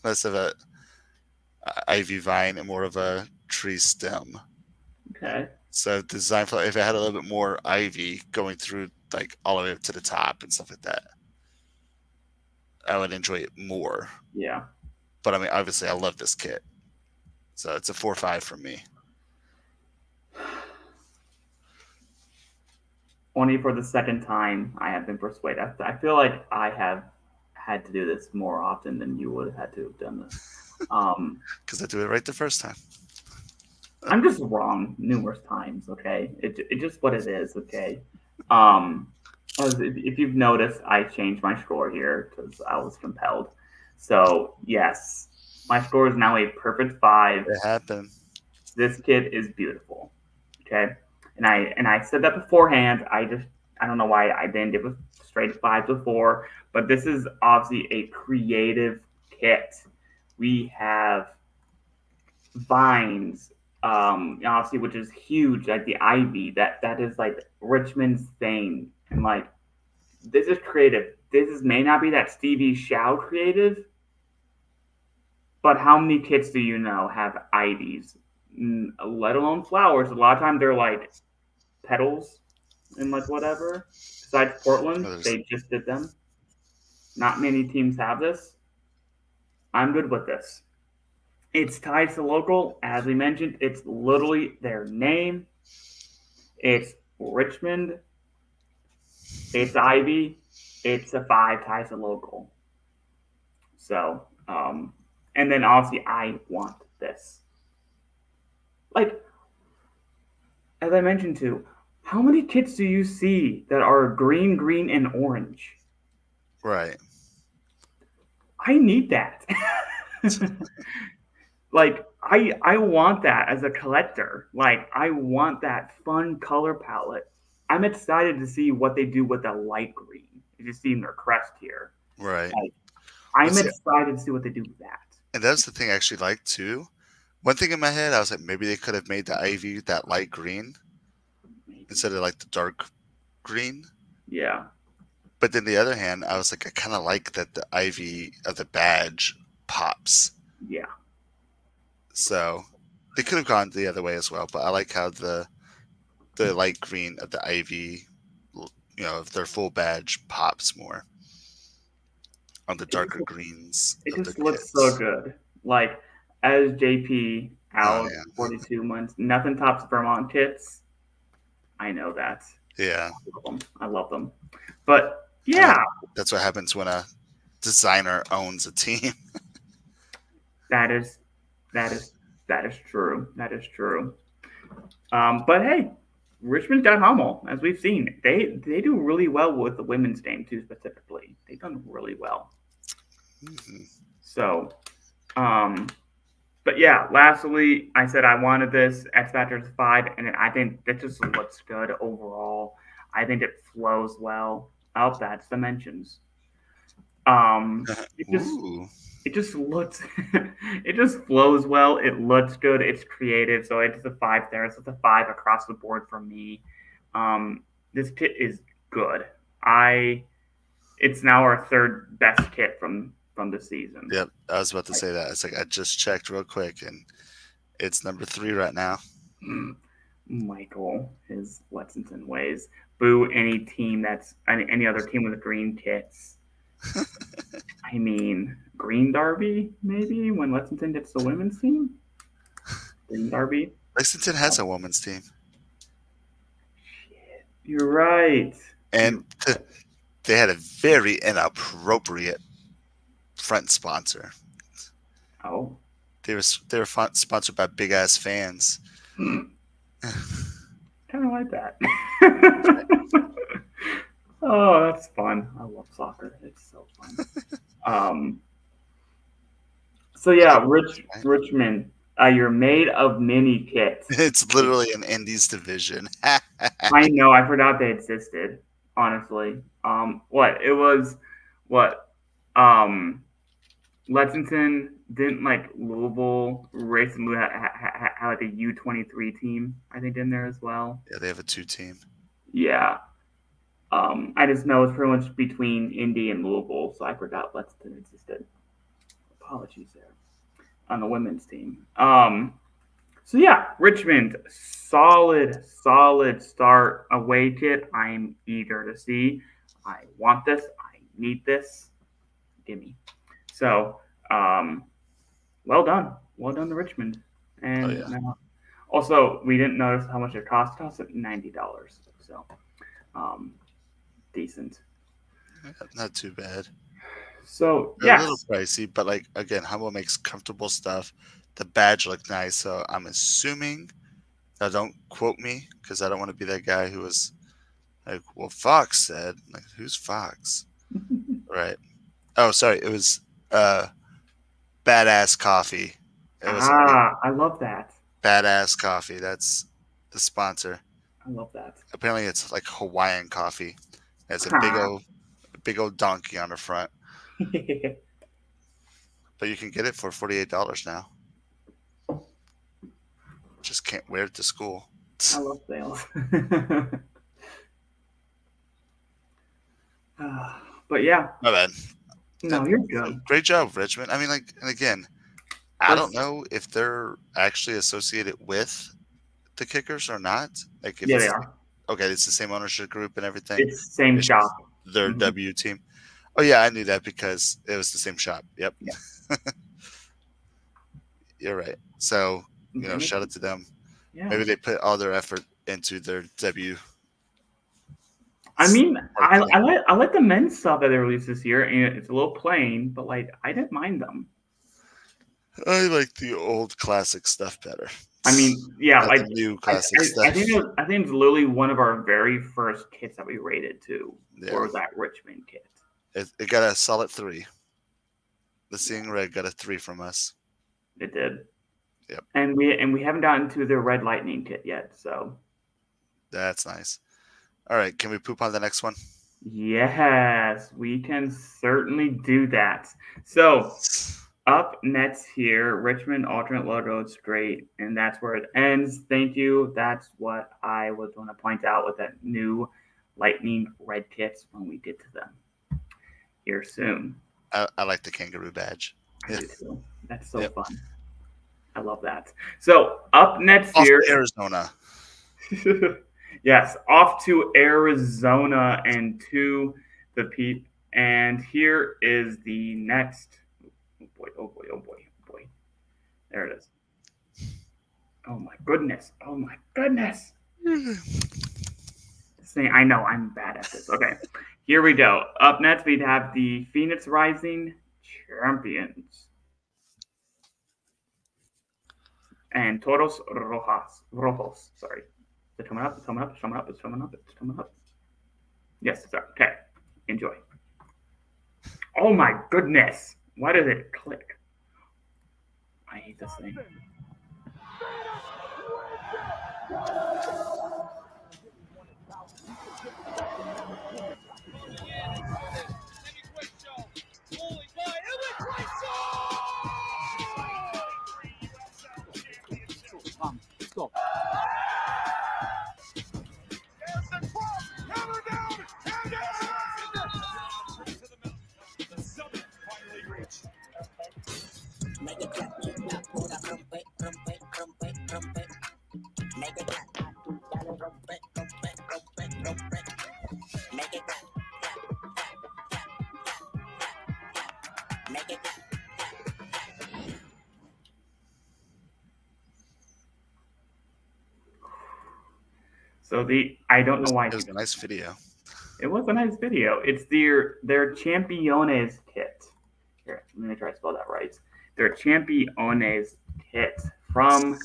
less of a ivy vine and more of a tree stem. Okay. So design flow, if it had a little bit more ivy going through like all the way up to the top and stuff like that, I would enjoy it more. Yeah. But I mean, obviously I love this kit. So it's a 4-5 for me. Only for the second time I have been persuaded. I feel like I have had to do this more often than you would have had to have done this. Because I do it right the first time. I'm just wrong numerous times, okay? It's just what it is, okay? If you've noticed, I changed my score here because I was compelled. So, yes, my score is now a perfect 5. It happened. This kit is beautiful, okay? And I said that beforehand. I don't know why I didn't give a straight 5 before, but this is obviously a creative kit. We have vines, obviously, which is huge, like the ivy. That is like Richmond's thing, and like this is creative. May not be that Stevie Shao creative, but how many kits do you know have ivies, let alone flowers? A lot of times they're like petals and like whatever. Besides Portland, they just did them. Not many teams have this. I'm good with this. It's tied to local, as we mentioned. It's literally their name. It's Richmond. It's Ivy. It's a 5 ties to local. So, and then obviously I want this. Like, as I mentioned too, how many kits do you see that are green, green, and orange? Right. I need that. Like, I want that as a collector. Like, I want that fun color palette. I'm excited to see what they do with the light green. You just see their crest here. Right. Like, I'm excited to see what they do with that. And that's the thing I actually like too. One thing in my head, I was like, maybe they could have made the ivy that light green instead of like the dark green. Yeah. But then the other hand, I was like, I kind of like that the ivy of the badge pops. Yeah. So they could have gone the other way as well. But I like how the the light green of the ivy, of their full badge pops more on the darker greens It of the just looks so kits. good. Like as JP Oh out yeah, 42 months, nothing tops Vermont kits. I know that. yeah. I love them. But I yeah, mean, that's what happens when a designer owns a team. that is true. That is true. But hey, Richmond's got Hummel, as we've seen. They do really well with the women's game too, specifically. They've done really well. Mhm. So, but yeah, lastly, I said I wanted this X Factor 5, and I think that just looks good overall. I think it flows well. Oh, that's dimensions. It just Ooh, it just looks it just flows well. It looks good. It's creative. So it's a 5 there. So it's a 5 across the board for me. This kit is good. It's now our third best kit from the season. yep. I was about to say that. It's like I just checked real quick, and it's number 3 right now. Michael, his Lexington ways. Boo any team that's any other team with green kits. I mean, Green Derby, maybe, when Lexington gets the women's team? Green Derby? Lexington has a women's team, Shit, you're right. and they had a very inappropriate front sponsor. Oh. They were sponsored by big ass fans. Kind of like that. Oh, that's fun. I love soccer. It's so fun. So yeah, Richmond, you're made of mini kits. It's literally an Indies division. I know. I forgot they existed. Honestly, what it was, what, Lexington didn't like Louisville race and had like a U23 team. I think in there as well. Yeah, they have a 2 team. Yeah. I just know it's pretty much between Indy and Louisville, so I forgot Lexington existed. Apologies there on the women's team. So yeah, Richmond, solid start away kit. I'm eager to see. I want this. I need this. Gimme. So, well done to Richmond. And also, we didn't notice how much it cost. It cost $90. So, decent. Not too bad. So They're a little pricey, but like again, Humble makes comfortable stuff. The badge looked nice, so I'm assuming. Now, don't quote me because I don't want to be that guy who was like, "Well, Fox said." Like, who's Fox? Right. Oh, sorry. It was Badass Coffee. It was I love that. Badass Coffee. That's the sponsor. I love that. Apparently, it's like Hawaiian coffee. It's a big old donkey on the front. But you can get it for $48 now. Just can't wear it to school. I love sales. But yeah. My bad. No, you're good. Great job, Richmond. I mean, like, and again, I don't know if they're actually associated with the Kickers or not. Like, if they are. Okay, it's the same ownership group and everything. It's the same shop. Their W team. Oh yeah, I knew that because it was the same shop. Yep. Yeah. You're right. So, shout out to them. Yeah. Maybe they put all their effort into their W. I mean, I like the men's stuff that they released this year, and it's a little plain, but like I didn't mind them. I like the old classic stuff better. I mean, yeah, not like the new classic stuff. I think it's literally one of our very first kits that we rated too. Yeah. Or that Richmond kit. It got a solid 3. The Seeing Red got a 3 from us. It did. Yep. And we haven't gotten to the Red Lightning kit yet, so that's nice. All right, can we poop on the next one? Yes, we can certainly do that. So up next here, Richmond alternate logo. It's great, and that's where it ends. Thank you. That's what I was going to point out with that new Lightning red kits when we get to them here soon. I like the kangaroo badge. I do too. That's so fun. I love that. So up next here, Arizona. Yes, off to Arizona and to the Pete. And here is the next. Oh boy, oh boy, oh boy, oh boy. There it is. Oh my goodness. Oh my goodness. I know I'm bad at this. Okay, here we go. Up next, we'd have the Phoenix Rising champions and Toros Rojos. Sorry, it's coming up. It's coming up. It's coming up. It's coming up. It's coming up. Yes, sorry. Okay, enjoy. Oh my goodness! Why does it click? I hate this thing. Let's go. So I don't know why. It was a nice video. It was a nice video. It's their Championes kit. Here, let me try to spell that right. Their Championes kit from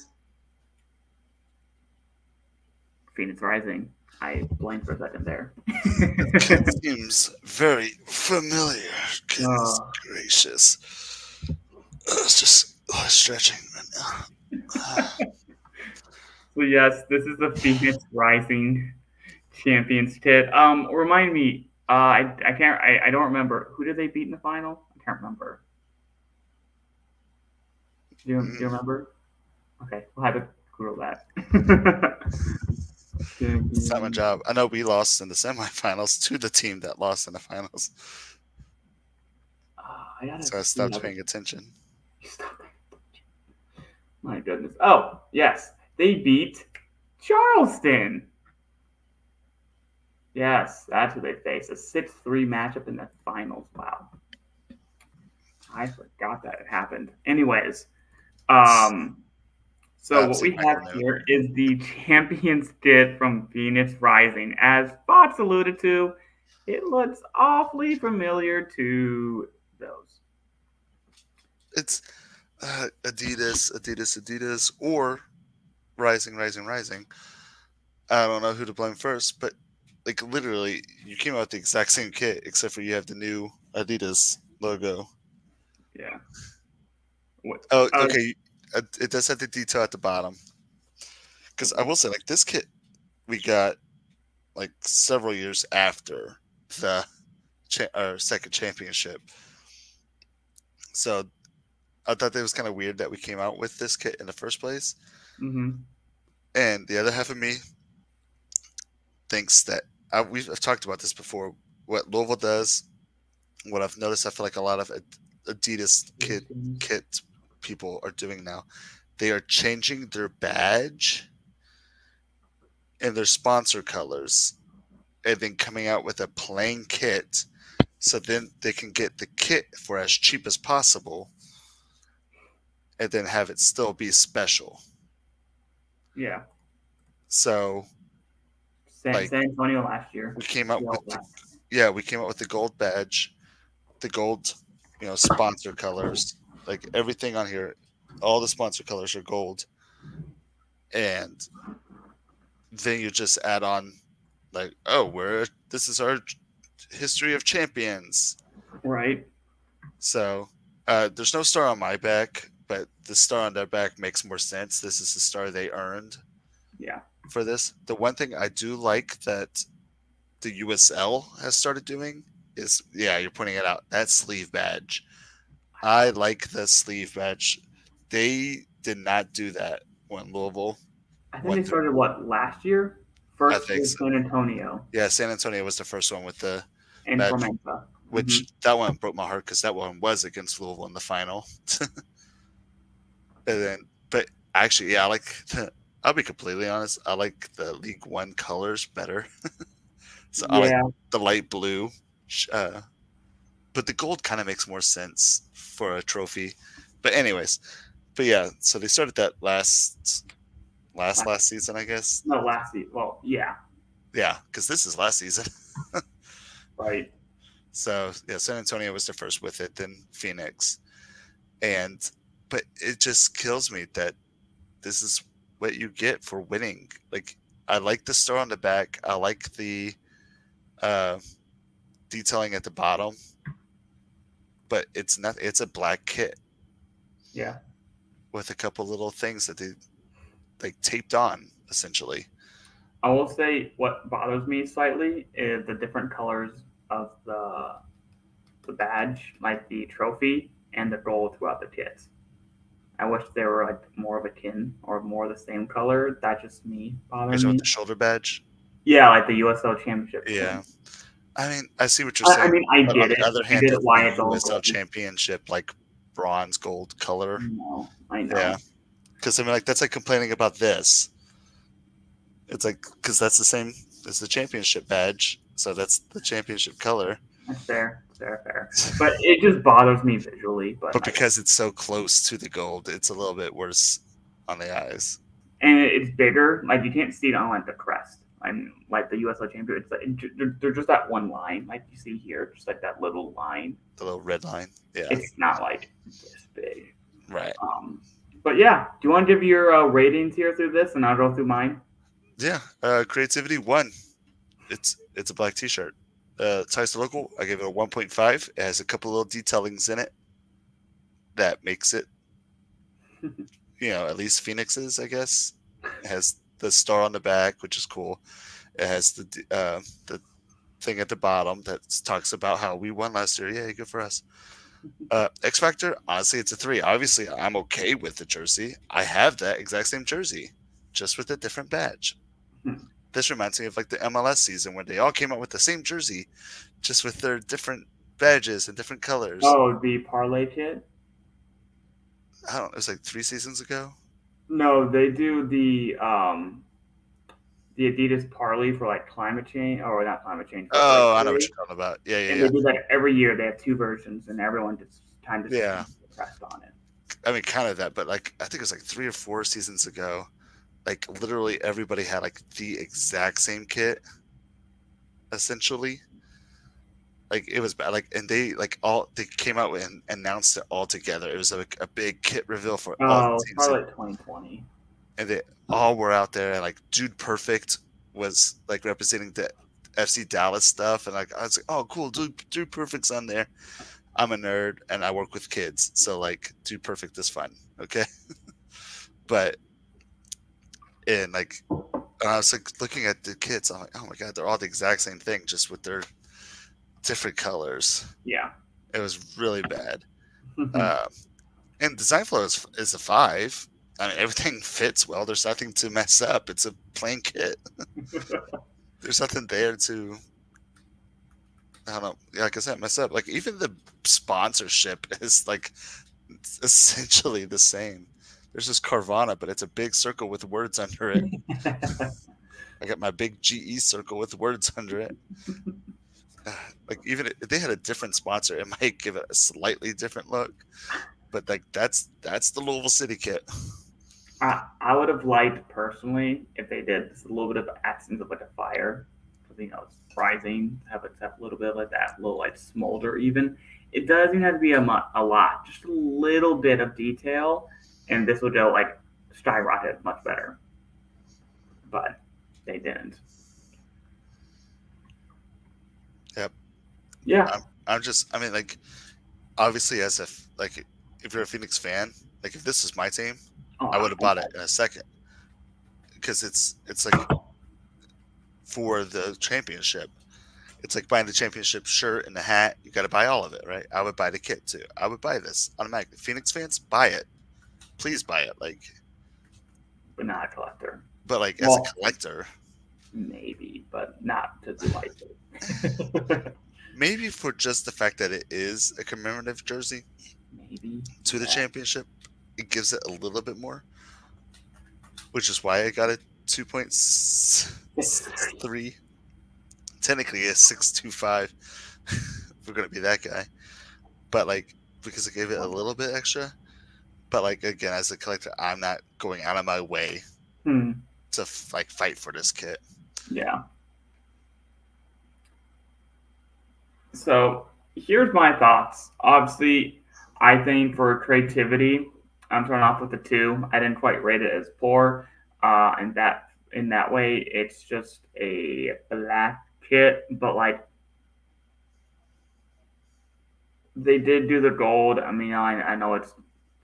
Phoenix Rising. I blanked for a second there. It seems very familiar. Goodness gracious. It's just stretching right now. So yes, this is the Phoenix Rising Champions kit. Remind me. I can't. I don't remember. Who did they beat in the final? I can't remember. Do you remember? Okay, we'll have to Google that. It's not my job. I know we lost in the semifinals to the team that lost in the finals. So I stopped paying attention. My goodness. Oh, yes. They beat Charleston. Yes, that's who they faced. A 6-3 matchup in the finals. Wow. I forgot that it happened. Anyways, so what we have here is the Champions kit from Phoenix Rising. As Fox alluded to, it looks awfully familiar to those. It's Adidas, or Rising. I don't know who to blame first, but like literally, you came out with the exact same kit except for you have the new Adidas logo. Yeah. Oh, okay. It does have the detail at the bottom. Because I will say, like, this kit we got like several years after the our second championship. So I thought that was kind of weird that we came out with this kit in the first place. Mm-hmm. And the other half of me thinks that I've talked about this before. What Louisville does, what I've noticed, I feel like a lot of Adidas kit people are doing now. They are changing their badge and their sponsor colors, and then coming out with a plain kit, so then they can get the kit for as cheap as possible, and then have it still be special. Yeah. So, San Antonio last year. We came out with the gold badge, the gold, sponsor colors. Like everything on here, all the sponsor colors are gold, and then you just add on, like, this is our history of champions, right? So there's no star on my back, but the star on their back makes more sense. This is the star they earned. Yeah. For this, the one thing I do like that the USL has started doing is, you're pointing it out, that sleeve badge. I like the sleeve badge. They did not do that when Louisville. I think they started last year? First was San Antonio. Yeah, San Antonio was the first one with the and badge, Tormenta. Which that one broke my heart because that one was against Louisville in the final. But actually, I like I'll be completely honest. I like the League One colors better. So I like Yeah, the light blue, but the gold kind of makes more sense for a trophy. But anyways, but yeah. So they started that last season, I guess. no, last season. Well, yeah, Yeah, because this is last season. right. So yeah, San Antonio was the first with it, then Phoenix, but it just kills me that this is what you get for winning. Like, I like the star on the back. I like the uh, detailing at the bottom, but it's not. It's a black kit Yeah. with a couple little things that they like taped on, essentially. I will say what bothers me slightly is the different colors of the badge, like the trophy and the gold throughout the kits. I wish they were like more of a tin or more of the same color. That just me bothering Is me. with the shoulder badge? Yeah, like the USL Championship. Yeah. I mean, I see what you're I saying. mean, I But get on the it. other I hand, get it it's why the it's all USL gold. Championship, like bronze gold color. I know. Yeah. Because I mean, like, that's like complaining about this. It's like, because that's the same as the championship badge. So that's the championship color. That's fair. Fair. But it just bothers me visually. But because it's so close to the gold, it's a little bit worse on the eyes. And it's bigger. Like you can't see it on like the crest. And like the USL Champion, it's like they're just that one line, like you see here, just like that little line. The little red line. Yeah. It's not like this big. Right. But yeah, do you want to give your ratings here through this, and I'll go through mine? Yeah. Creativity 1. It's a black T-shirt. Ties to local. I give it a 1.5. It has a couple little detailings in it that makes it, at least Phoenix's, I guess. It has the star on the back, which is cool. It has the thing at the bottom that talks about how we won last year. Yeah, good for us. X Factor, honestly, it's a 3. Obviously, I'm okay with the jersey. I have that exact same jersey, just with a different badge. This reminds me of like the MLS season where they all came out with the same jersey, just with their different badges and different colors. Oh, the parlay kit? I don't know. It was like 3 seasons ago. No, they do the Adidas parlay for like climate change, or not climate change. Oh, I know what you're talking about. Yeah. They do that every year. They have 2 versions, and everyone just kind of pressed on it. I mean, kind of that, but like I think it was like 3 or 4 seasons ago. Like literally everybody had like the exact same kit, essentially. Like it was bad. Like, and they came out and announced it all together. It was like a big kit reveal for all the teams. Probably like 2020. And they all were out there, and like Dude Perfect was like representing the FC Dallas stuff, and like I was like, oh cool, Dude Perfect's on there. I'm a nerd and I work with kids, so like Dude Perfect is fun, okay? But and I was like looking at the kits, I'm like, oh my god, they're all the exact same thing, just with their different colors. Yeah, it was really bad. And design flow is a 5. I mean, everything fits well. There's nothing to mess up. It's a plain kit. There's nothing there to, I don't know, like I said, mess up. Like even the sponsorship is like essentially the same. There's this Carvana, but it's a big circle with words under it. I got my big GE circle with words under it. Like even if they had a different sponsor, it might give it a slightly different look. But like that's the Louisville City kit. I would have liked personally if they did just a little bit of accents of like a fire, because it's rising, have a little bit of like that little like smolder even. It doesn't have to be a lot, just a little bit of detail, and this would go like skyrocket much better. But they didn't. Yep. Yeah. I mean, like, obviously, if you're a Phoenix fan, like if this was my team, I would have bought it in a second, because it's like for the championship. It's like buying the championship shirt and the hat. You got to buy all of it, right? I would buy the kit too. I would buy this automatically. Phoenix fans, buy it. Please buy it. Like, but not a collector. But like as a collector, maybe, but not to like it. Maybe for just the fact that it is a commemorative jersey. Maybe to the championship, it gives it a little bit more. which is why I got a 2.63. Technically, a 6.25. If we're gonna be that guy, but like because I gave it a little bit extra. But like again, as a collector, I'm not going out of my way to like fight for this kit. Yeah. So here's my thoughts. Obviously, I think for creativity, I'm starting off with a 2. I didn't quite rate it as poor. And that in that way, it's just a black kit, but like they did do the gold. I mean, I know it's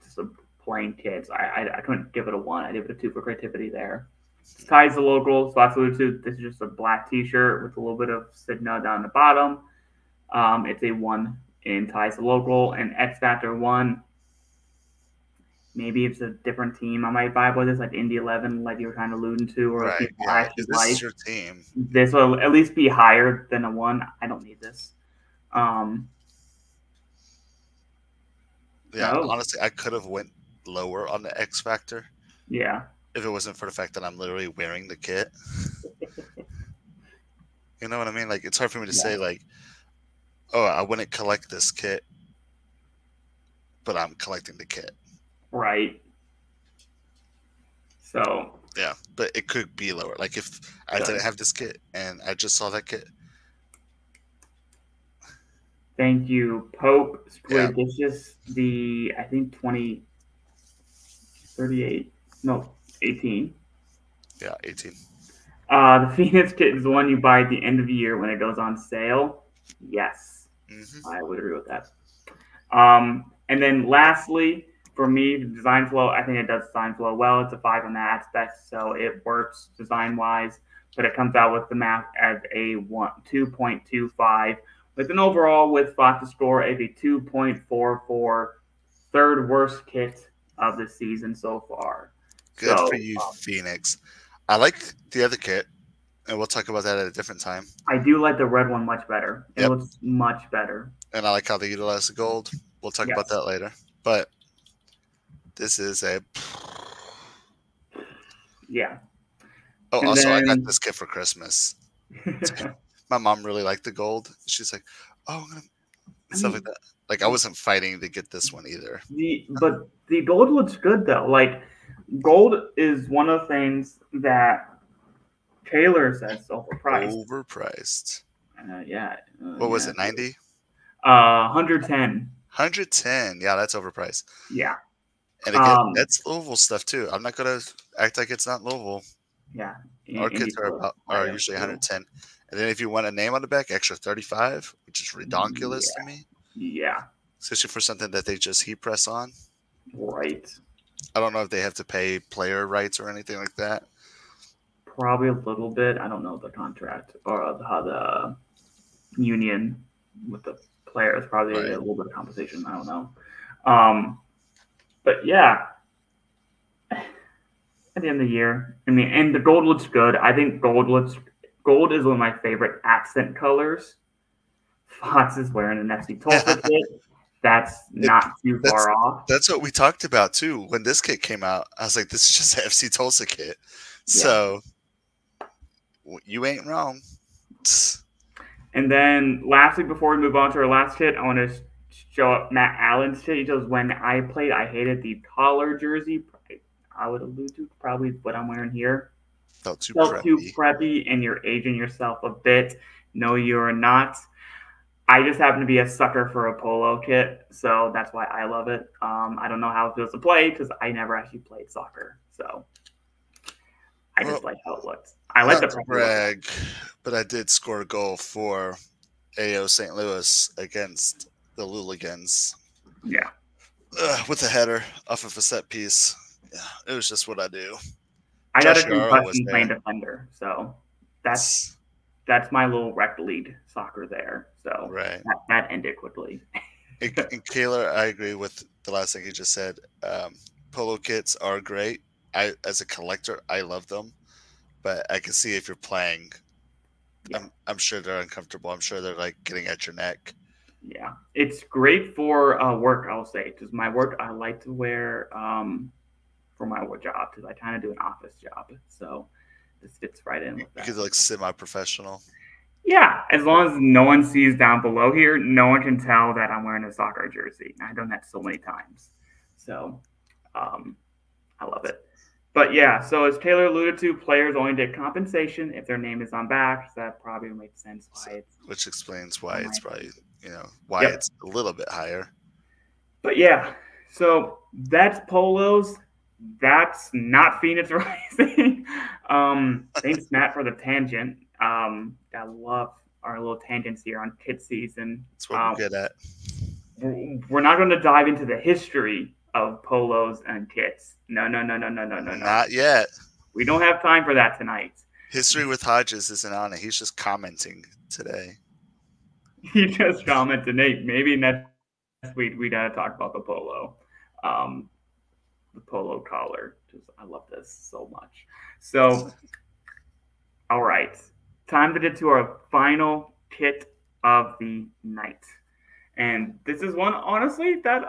just a plain kit. So I couldn't give it a 1. I gave it a 2 for creativity there. It's ties the local, so that's what it's. This is just a black T-shirt with a little bit of Signa down the bottom. It's a 1 in ties the local, and X Factor 1. Maybe it's a different team I might vibe with this, like Indy 11, like you were kind of alluding to, or Right? Yeah, if this is your team. This will at least be higher than a 1. I don't need this. Yeah, honestly, I could have went lower on the X Factor. Yeah. If it wasn't for the fact that I'm literally wearing the kit. You know what I mean? Like, it's hard for me to say, like, oh, I wouldn't collect this kit, but I'm collecting the kit. Right. So. Yeah, but it could be lower. Like, if I didn't have this kit and I just saw that kit. Thank you, Pope Squid Dishes. The, I think, 38. No, 18. Yeah, 18. The Phoenix kit is the one you buy at the end of the year when it goes on sale. Yes, I would agree with that. And then lastly, for me, the design flow, I think it does design flow well. It's a 5 on that aspect, so it works design-wise, but it comes out with the math as a 2.25, with an overall with Fox's score as a 2.44, third worst kit of the season so far. Good for you, Phoenix. I like the other kit, and we'll talk about that at a different time. I do like the red one much better. It looks much better. And I like how they utilize the gold. We'll talk about that later. But this is a... Yeah. Oh, and also, I got this kit for Christmas. My mom really liked the gold. She's like, oh, stuff like that. Like, I wasn't fighting to get this one either. But the gold looks good, though. Like, gold is one of the things that Taylor says overpriced. Overpriced. What was it, 90? 110. 110. Yeah, that's overpriced. Yeah. And again, that's Louisville stuff, too. I'm not going to act like it's not Louisville. Yeah. Our kits are usually 110. And then if you want a name on the back, extra 35, which is redonkulous to me. Yeah. Especially for something that they just heat press on. Right. I don't know if they have to pay player rights or anything like that. Probably a little bit. I don't know the contract or how the union with the players. Probably a little bit of compensation. I don't know. But yeah, at the end of the year, I mean, and the gold looks good. I think gold is one of my favorite accent colors. Fox is wearing an FC Tulsa kit. That's not too far off. That's what we talked about too. When this kit came out, I was like, this is just an FC Tulsa kit. So you ain't wrong. And then lastly, before we move on to our last kit, I want to show up Matt Allen's kit. He says, when I played, I hated the collar jersey. I would allude to probably what I'm wearing here. Felt too preppy, and you're aging yourself a bit. No, you're not. I just happen to be a sucker for a polo kit, so that's why I love it. I don't know how it feels to play because I never actually played soccer, so I just like how it looks. I like the brag, but I did score a goal for AO St. Louis against the Luligans. Yeah, with a header off of a set piece. Yeah, it was just what I do. I got a concussion playing defender, so that's my little rec league soccer there. So that ended quickly. And Kaylor, I agree with the last thing you just said. Polo kits are great. As a collector, I love them. But I can see if you're playing, I'm sure they're uncomfortable. I'm sure they're like getting at your neck. Yeah, it's great for work, I'll say. Because my work, I like to wear for my job because I kind of do an office job. So this fits right in with that. Because like semi-professional. Yeah, as long as no one sees down below here, no one can tell that I'm wearing a soccer jersey. I've done that so many times. So I love it. But yeah, so as Taylor alluded to, players only get compensation if their name is on back. So that probably makes sense why it's. Which explains why it's probably, Yep. it's a little bit higher. But yeah, so that's polos. That's not Phoenix Rising. Thanks, Matt, for the tangent. I love our little tangents here on kit season. That's what we're good at. We're not going to dive into the history of polos and kits. No. Not yet. We don't have time for that tonight. History with Hodges isn't on it. He's just commenting today. He just commented, Nate, maybe next week we got to talk about the polo collar. I love this so much. So, all right. Time to get to our final kit of the night. And this is one, honestly, that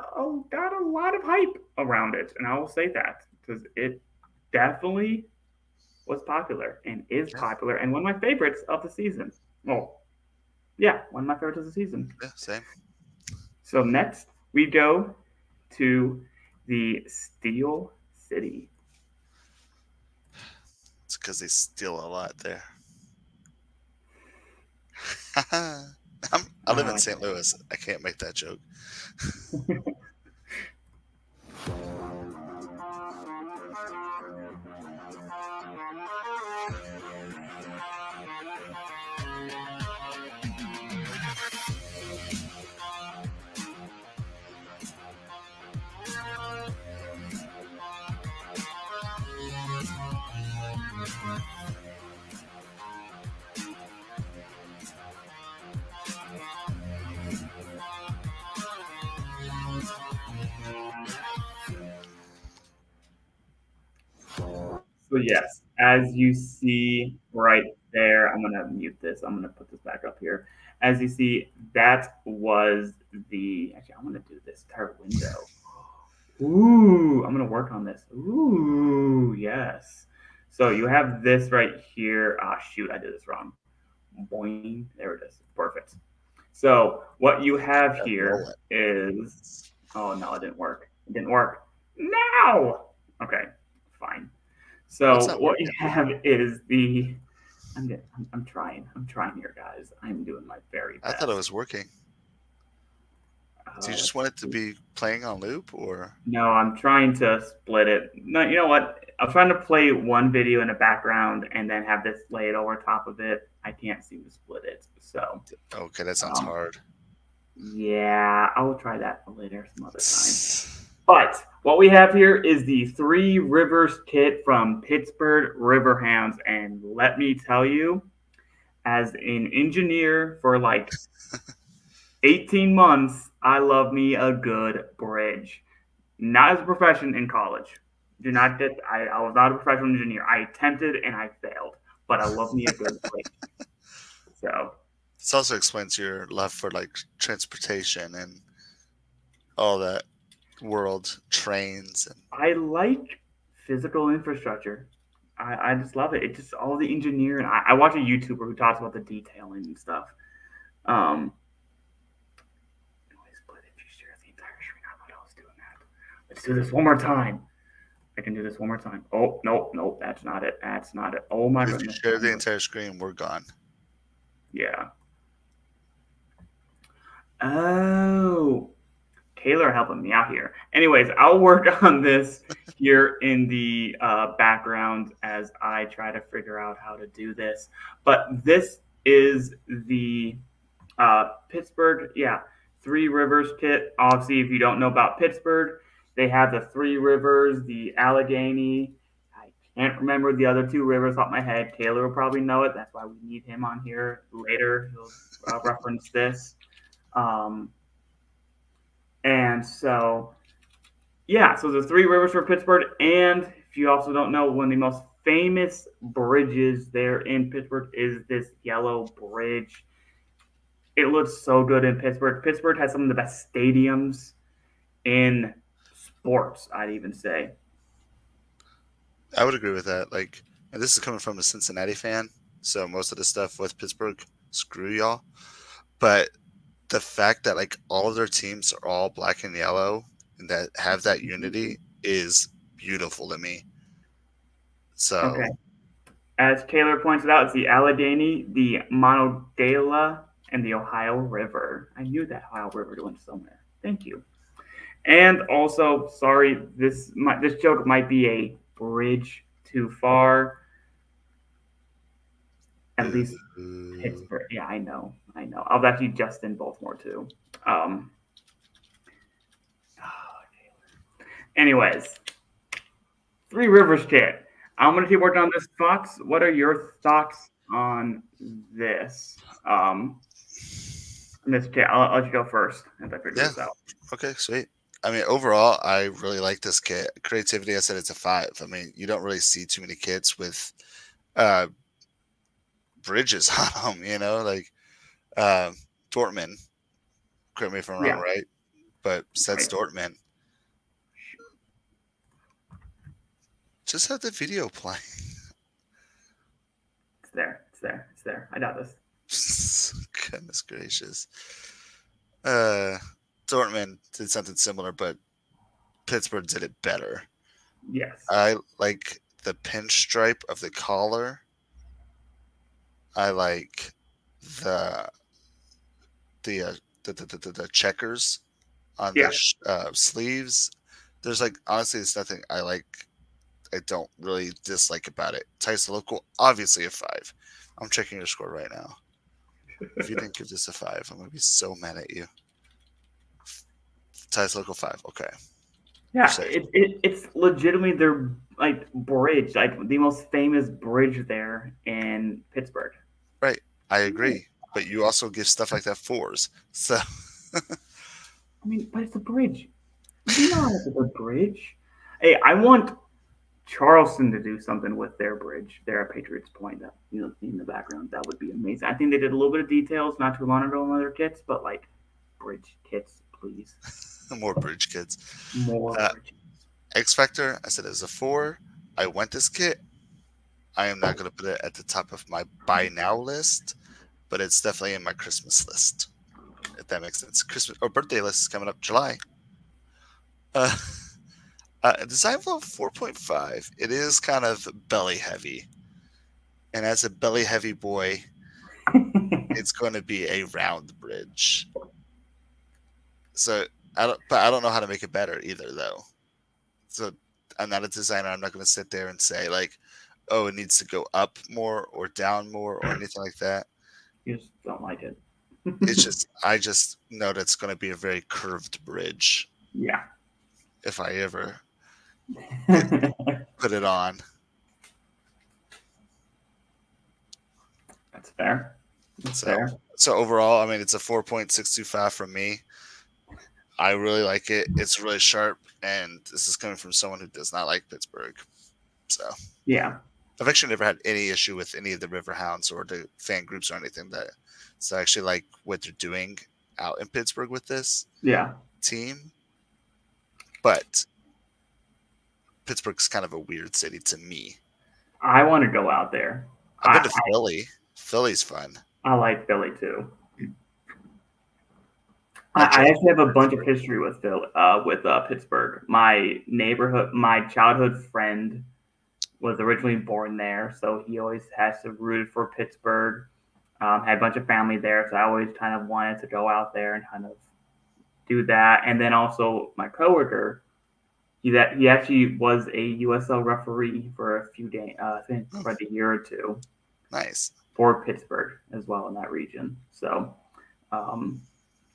got a lot of hype around it. And I will say that because it definitely was popular and is popular and one of my favorites of the season. Well, yeah, one of my favorites of the season. Yeah, same. So next we go to the Steel City. It's because they steal a lot there. I live in St. Louis. I can't make that joke. So yes, as you see right there, I'm going to mute this. I'm going to put this back up here. As you see, that was the, actually, I'm going to do this entire window. Ooh, I'm going to work on this. Ooh, yes. So you have this right here. Ah, shoot, I did this wrong. Boing, there it is. Perfect. So what you have here is, oh no, it didn't work. It didn't work. No. Okay, fine. So what you have is the. I'm trying here, guys. I'm doing my very best. I thought it was working. Do you just want it to be playing on loop, or? No, I'm trying to split it. No, you know what? I'm trying to play one video in the background and then have this laid over top of it. I can't seem to split it. So. Okay, that sounds hard. Yeah, I will try that later some other time. But what we have here is the Three Rivers kit from Pittsburgh Riverhounds. And let me tell you, as an engineer for like 18 months, I love me a good bridge. Not as a profession in college. I was not a professional engineer. I attempted and I failed. But I love me a good bridge. So this also explains your love for like transportation and all that. World trains and I like physical infrastructure. I just love it. It's just all the engineering. I watch a YouTuber who talks about the detailing and stuff. Split if you share the entire screen. I thought I was doing that. Let's do this one more time. I can do this one more time. Oh no, that's not it. That's not it. Oh my goodness. If you share the entire screen, we're gone. Yeah. Oh. Taylor helping me out here. Anyways, I'll work on this here in the background as I try to figure out how to do this. But this is the Pittsburgh, Three Rivers kit. Obviously, if you don't know about Pittsburgh, they have the Three Rivers, the Allegheny. I can't remember the other two rivers off my head. Taylor will probably know it. That's why we need him on here later. He'll reference this. And so, so the Three Rivers for Pittsburgh. And if you also don't know, one of the most famous bridges there in Pittsburgh is this yellow bridge. It looks so good in Pittsburgh. Pittsburgh has some of the best stadiums in sports, I'd even say. I would agree with that. Like, and this is coming from a Cincinnati fan, so most of the stuff with Pittsburgh, screw y'all. But the fact that like all of their teams are all black and yellow and that have that unity is beautiful to me. So Okay. As Taylor points out, it's the Allegheny, the Monongahela, and the Ohio River. I knew that Ohio River went somewhere. Thank you. And also, sorry, this joke might be a bridge too far. At least Pittsburgh. Yeah, I know. I was actually just in Baltimore too. Anyways, Three Rivers kit. I'm gonna keep working on this, Fox. What are your thoughts on this? This kit. I'll let you go first as I figure this out. Okay, sweet. I mean, overall, I really like this kit. Creativity, I said it's a 5. I mean, you don't really see too many kits with bridges on them, you know, like Dortmund. Correct me if I'm wrong, right? But says Dortmund. Just have the video playing. It's there. It's there. It's there. I got this. Goodness gracious. Dortmund did something similar, but Pittsburgh did it better. Yes. I like the pinstripe of the collar. I like the checkers on the sleeves. There's like honestly, there's nothing I don't really dislike about it. Ties to local, obviously a 5. I'm checking your score right now. If you didn't give this a 5, I'm gonna be so mad at you. Ties local 5. Okay. Yeah, it's legitimately their like bridge, like the most famous bridge there in Pittsburgh. Right, I agree. But you also give stuff like that 4s. So I mean, but it's a bridge. You know it's a bridge. Hey, I want Charleston to do something with their bridge there at Patriots Point. That in the background, that would be amazing. I think they did a little bit of details, not too long ago on other kits, but like bridge kits, please. More bridge kits. More bridge. X Factor, I said it was a 4. I want this kit. I am not going to put it at the top of my buy now list, but it's definitely in my Christmas list, if that makes sense. Christmas or birthday list is coming up July. Design flow 4.5. It is kind of belly heavy, and as a belly heavy boy, it's going to be a round bridge. So I don't know how to make it better either, though. So I'm not a designer. I'm not going to sit there and say like, oh, it needs to go up more or down more or anything like that. You just don't like it. It's just I just know that's going to be a very curved bridge. Yeah. If I ever put it on. That's fair. Fair. So overall, I mean, it's a 4.625 from me. I really like it. It's really sharp, and this is coming from someone who does not like Pittsburgh. So yeah, I've actually never had any issue with any of the Riverhounds or the fan groups or anything that. So I actually like what they're doing out in Pittsburgh with this team. But Pittsburgh's kind of a weird city to me. I want to go out there. I've been to Philly. Philly's fun. I like Philly too. I actually have a bunch of history with Pittsburgh. My childhood friend was originally born there, so he always has to root for Pittsburgh. Had a bunch of family there, so I always kind of wanted to go out there and kind of do that. And then also my coworker, he actually was a USL referee for a few days, I think for a year or two. Nice. For Pittsburgh as well in that region. So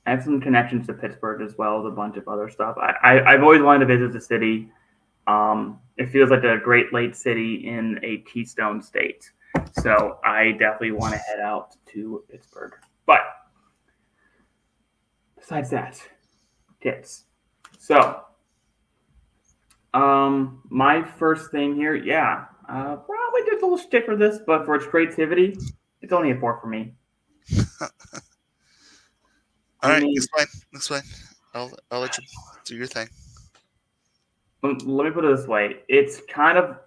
I have some connections to Pittsburgh as well as a bunch of other stuff. I've always wanted to visit the city. It feels like a great lake city in a Keystone state. So I definitely want to head out to Pittsburgh. But besides that, kits. So my first thing here, probably just a little stick for this, but for its creativity, it's only a 4 for me. All right, that's fine. I'll let you do your thing. Let me put it this way: it's kind of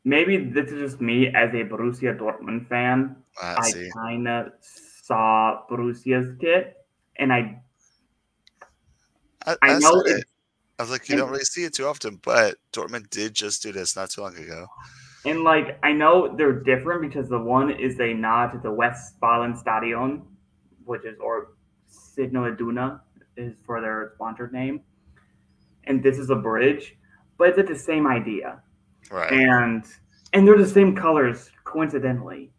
maybe this is just me as a Borussia Dortmund fan. I See, kind of saw Borussia's kit, and I I know said it. it's I was like, you don't really see it too often, but Dortmund did just do this not too long ago. and like I know they're different because the one is a nod to the Westfalenstadion, which is or Signo Iduna is for their sponsored name, and this is a bridge, but it's the same idea, Right. and they're the same colors coincidentally.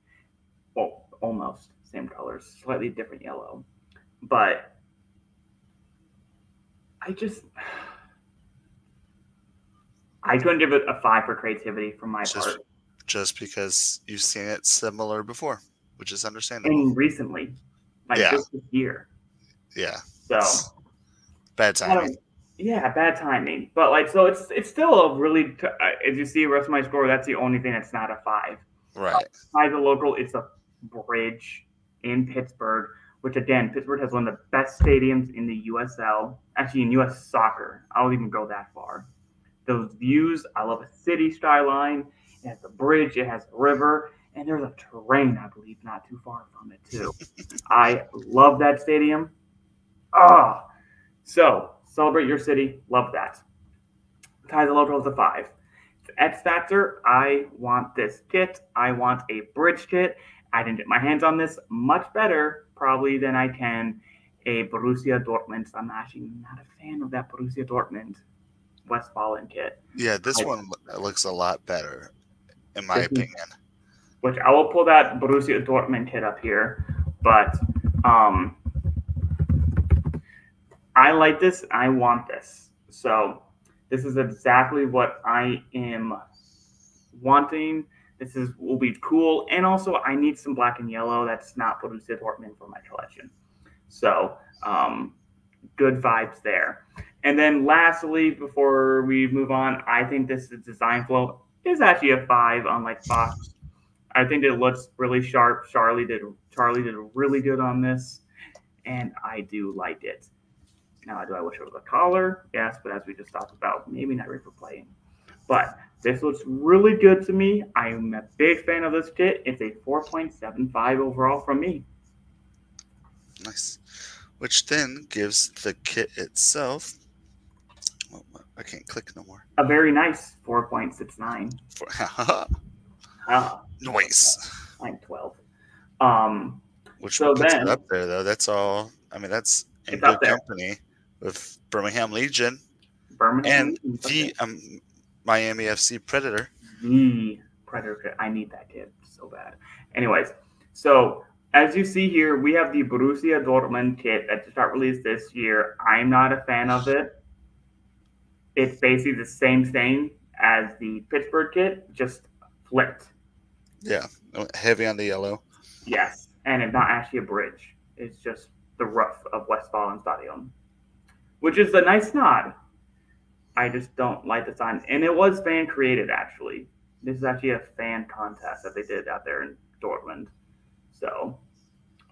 Well, almost same colors, slightly different yellow, but I just I couldn't give it a 5 for creativity from my part. Just because you've seen it similar before, which is understandable. And recently, like just this year. Yeah. So bad timing. Yeah, bad timing. But like, so it's still a really, as you see, the rest of my score, that's the only thing that's not a 5. Right. As a local, it's a bridge in Pittsburgh, which again, Pittsburgh has one of the best stadiums in the USL, actually in US soccer. I won't even go that far. Those views, I love a city skyline. It has a bridge, it has a river, and there's a terrain, I believe, not too far from it too. I love that stadium. So celebrate your city. Love that. Ties the local is a 5. X Factor, I want this kit. I want a bridge kit. I can get my hands on this much better, probably, than I can a Borussia Dortmund. I'm actually not a fan of that Borussia Dortmund Westfalen kit. Yeah, this one looks a lot better, in my opinion. Which I will pull that Borussia Dortmund kit up here, but I like this. I want this. So this is exactly what I am wanting. This will be cool, and also I need some black and yellow. That's not Borussia Dortmund for my collection. So good vibes there. And then lastly, before we move on, I think this design flow is actually a 5, unlike Fox. I think it looks really sharp. Charlie did really good on this, and I do like it. Now, do I wish it was a collar? Yes, but as we just talked about, maybe not ready for playing. But this looks really good to me. I am a big fan of this kit. It's a 4.75 overall from me. Nice. Which then gives the kit itself, oh, I can't click no more. A very nice 4.69. Nice. I'm 12. Which puts it up there, though. That's all. I mean, that's in good company with Birmingham Legion and the Miami FC Predator. The Predator. I need that kit so bad. Anyways, so as you see here, we have the Borussia Dortmund kit that just got released this year. I'm not a fan of it. It's basically the same thing as the Pittsburgh kit, just flipped. Yeah, heavy on the yellow. Yes, and it's not actually a bridge. It's just the roof of Westfalenstadion, which is a nice nod. I just don't like the sign. And it was fan created, actually. This is actually a fan contest that they did out there in Dortmund. So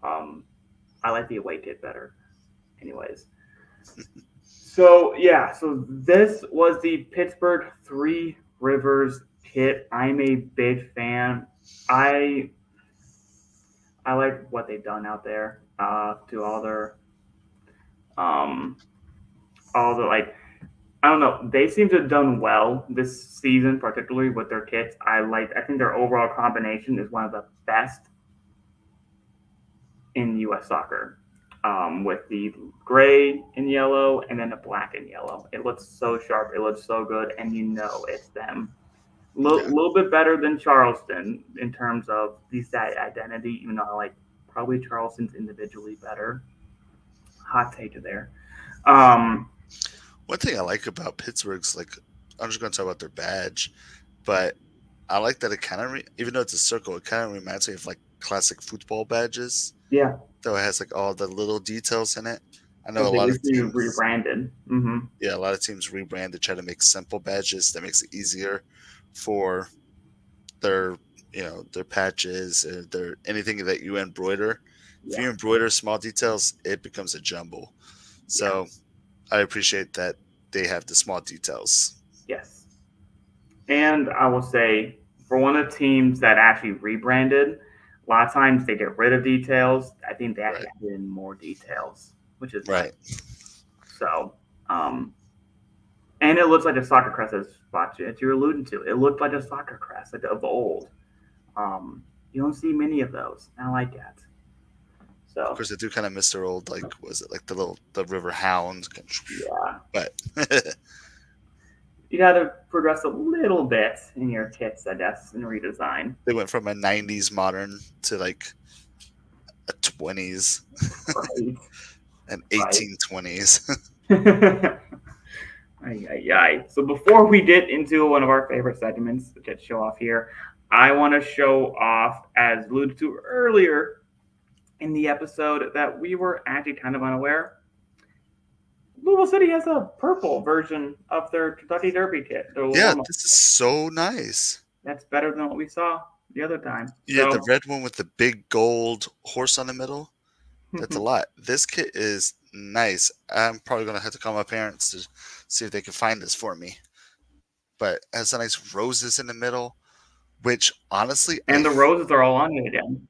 I like the away kit better. Anyways. So, yeah. So this was the Pittsburgh Three Rivers kit. I'm a big fan. I like what they've done out there to all the like, I don't know. They seem to have done well this season, particularly with their kits. I think their overall combination is one of the best in U.S. soccer, with the gray and yellow and then the black and yellow. It looks so sharp. It looks so good, and you know it's them. A little bit better than Charleston in terms of the identity, even though I like probably Charleston's individually better. Hot take there. One thing I like about Pittsburgh's, like, I'm just going to talk about their badge, but I like that it kind of, even though it's a circle, it kind of reminds me of like classic football badges. Yeah. Though it has like all the little details in it. I know a lot of teams rebranded. Mm-hmm. Yeah, a lot of teams rebrand to try to make simple badges that makes it easier for their, their patches or their anything that you embroider. Yeah. If you embroider small details, it becomes a jumble. So I appreciate that they have the small details. Yes. And I will say for one of the teams that actually rebranded, a lot of times they get rid of details. I think they actually added in more details, which is right. nice. So, and it looks like a soccer crest as you're alluding to. It looked like a soccer crest like of old. You don't see many of those. I like that. So, of course, I do kind of miss their old, like, was it like the river hound? Yeah, but you got to progress a little bit in your kits, I guess, in redesign. They went from a 90s modern to like a 20s, right, an 1820s. So before we get into one of our favorite segments to get show off here, I want to show off, as alluded to earlier in the episode, that we were actually kind of unaware. Louisville City has a purple version of their Kentucky Derby kit. Yeah, this is so nice. That's better than what we saw the other time. Yeah, the red one with the big gold horse on the middle. That's a lot. This kit is nice. I'm probably going to have to call my parents to see if they can find this for me. But it has some nice roses in the middle, which honestly... And the roses are all on it again.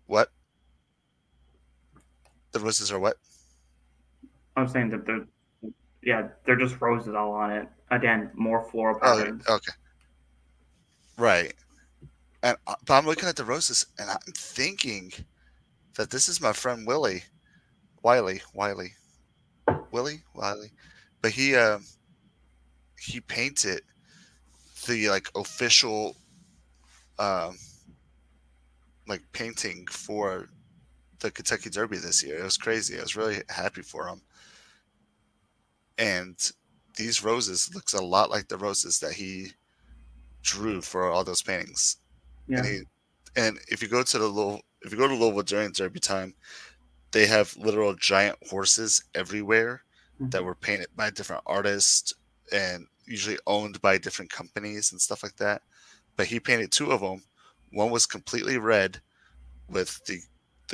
What? The roses are what? I'm saying that they're just roses all on it. Again, more floral patterns. Oh, okay. Right. And but I'm looking at the roses, and I'm thinking that this is my friend Willie. But he painted the like official like painting for the Kentucky Derby this year. It was crazy. I was really happy for him. And these roses looks a lot like the roses that he drew for all those paintings. Yeah. And if you go to Louisville during Derby time, they have literal giant horses everywhere that were painted by different artists and usually owned by different companies and stuff like that. But he painted two of them. One was completely red with the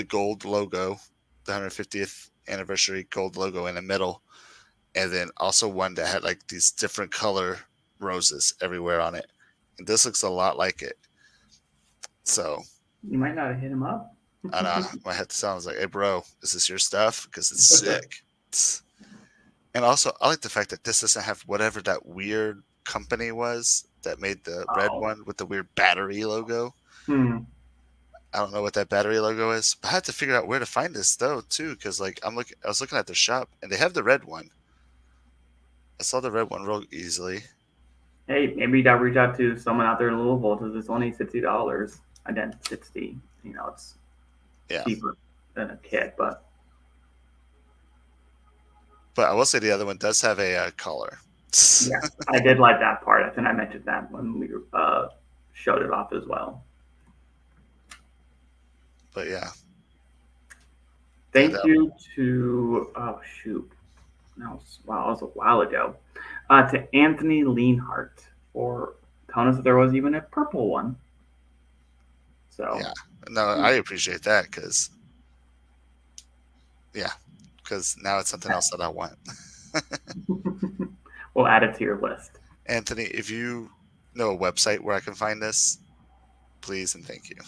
gold logo, the 150th anniversary gold logo in the middle. And then also one that had like these different color roses everywhere on it. And this looks a lot like it. So you might not have hit him up. I know. I had to tell him, I was like, hey, bro, is this your stuff? Because it's sick. And also, I like the fact that this doesn't have whatever that weird company was that made the red one with the weird battery logo. I don't know what that battery logo is. But I had to figure out where to find this, though, too. Because like, I was looking at their shop, and they have the red one. I saw the red one real easily. Hey, maybe you got to reach out to someone out there in Louisville because it's only $60. Again, $60. You know, it's cheaper than a kit, but I will say the other one does have a collar. Yeah, I did like that part. I think I mentioned that when we showed it off as well. But yeah. Thank you to that was a while ago. To Anthony Leanhart for telling us that there was even a purple one. So yeah, no, I appreciate that because now it's something else that I want. We'll add it to your list. Anthony, if you know a website where I can find this, please and thank you.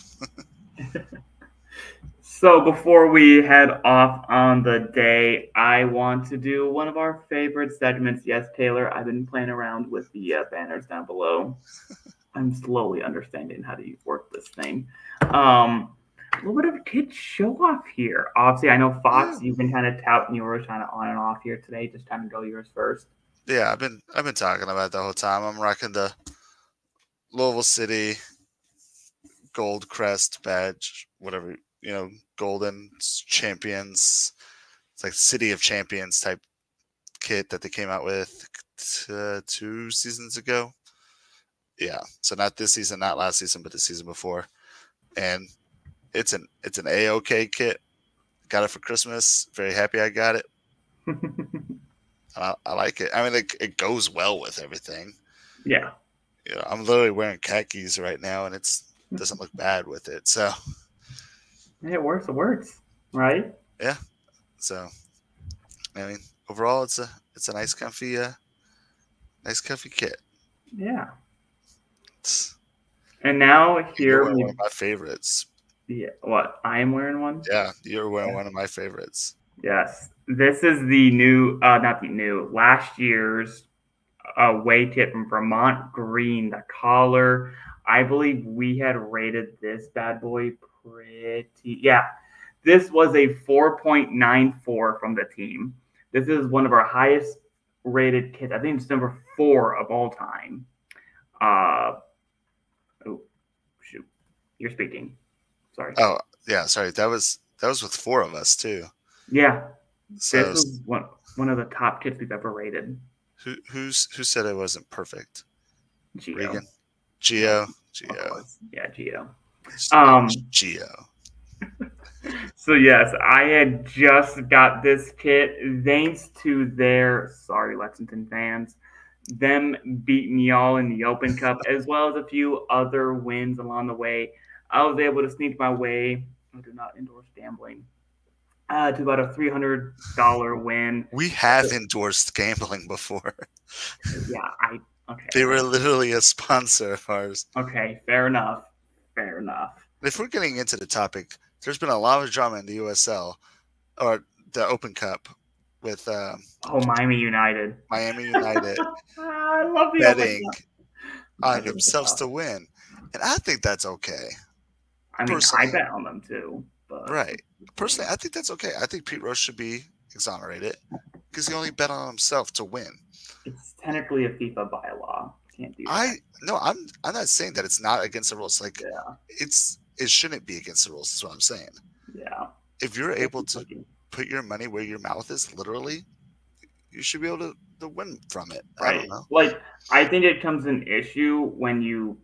So before we head off on the day, I want to do one of our favorite segments. Yes, Taylor, I've been playing around with the banners down below. I'm slowly understanding how to work this thing. A little bit of a kid show off here. Obviously, I know Fox, you've been kind of touting yours kind of on and off here today. Just kind of go yours first. Yeah, I've been talking about it the whole time. I'm rocking the Louisville City gold crest badge, whatever, golden champions. It's like City of Champions type kit that they came out with 2 seasons ago. Yeah, so not this season, not last season, but the season before. And it's an A-OK kit. Got it for Christmas. Very happy I got it. I like it. I mean, it goes well with everything. Yeah. I'm literally wearing khakis right now, and it doesn't look bad with it. So it works. It works, right? Yeah. So I mean, overall, it's a nice, comfy kit. Yeah. And now You're here, wearing one of my favorites. yeah, what? I am wearing one? Yeah, you're wearing one of my favorites. Yes. This is the new, not the new, last year's away kit from Vermont Green, the collar. I believe we had rated this bad boy pretty. Yeah, this was a 4.94 from the team. This is one of our highest rated kits. I think it's number 4 of all time. Oh, shoot. You're speaking. Sorry. Oh, yeah, sorry. That was with 4 of us too. Yeah. So this was one of the top kits we've ever rated. who said it wasn't perfect? Gio. Regan? Gio. Yeah, Gio. Gio. So yes, I had just got this kit thanks to their, sorry Lexington fans, them beating y'all in the Open Cup, as well as a few other wins along the way. I was able to sneak my way, I do not endorse gambling, to about a $300 win. We have endorsed gambling before. Yeah, okay. They were literally a sponsor of ours. Okay, fair enough. If we're getting into the topic, there's been a lot of drama in the USL or the Open Cup with Miami United. I love the betting on themselves to win, and I think that's okay. I mean, I bet on them too. But... Right. Personally, I think that's okay. I think Pete Rose should be exonerated because he only bet on himself to win. It's technically a FIFA bylaw. Can't do that. No, I'm not saying that it's not against the rules. Like, it shouldn't be against the rules. Is what I'm saying. Yeah. If you're able to put your money where your mouth is, literally, you should be able to win from it. Right. I don't know. Like, I think it comes an issue when you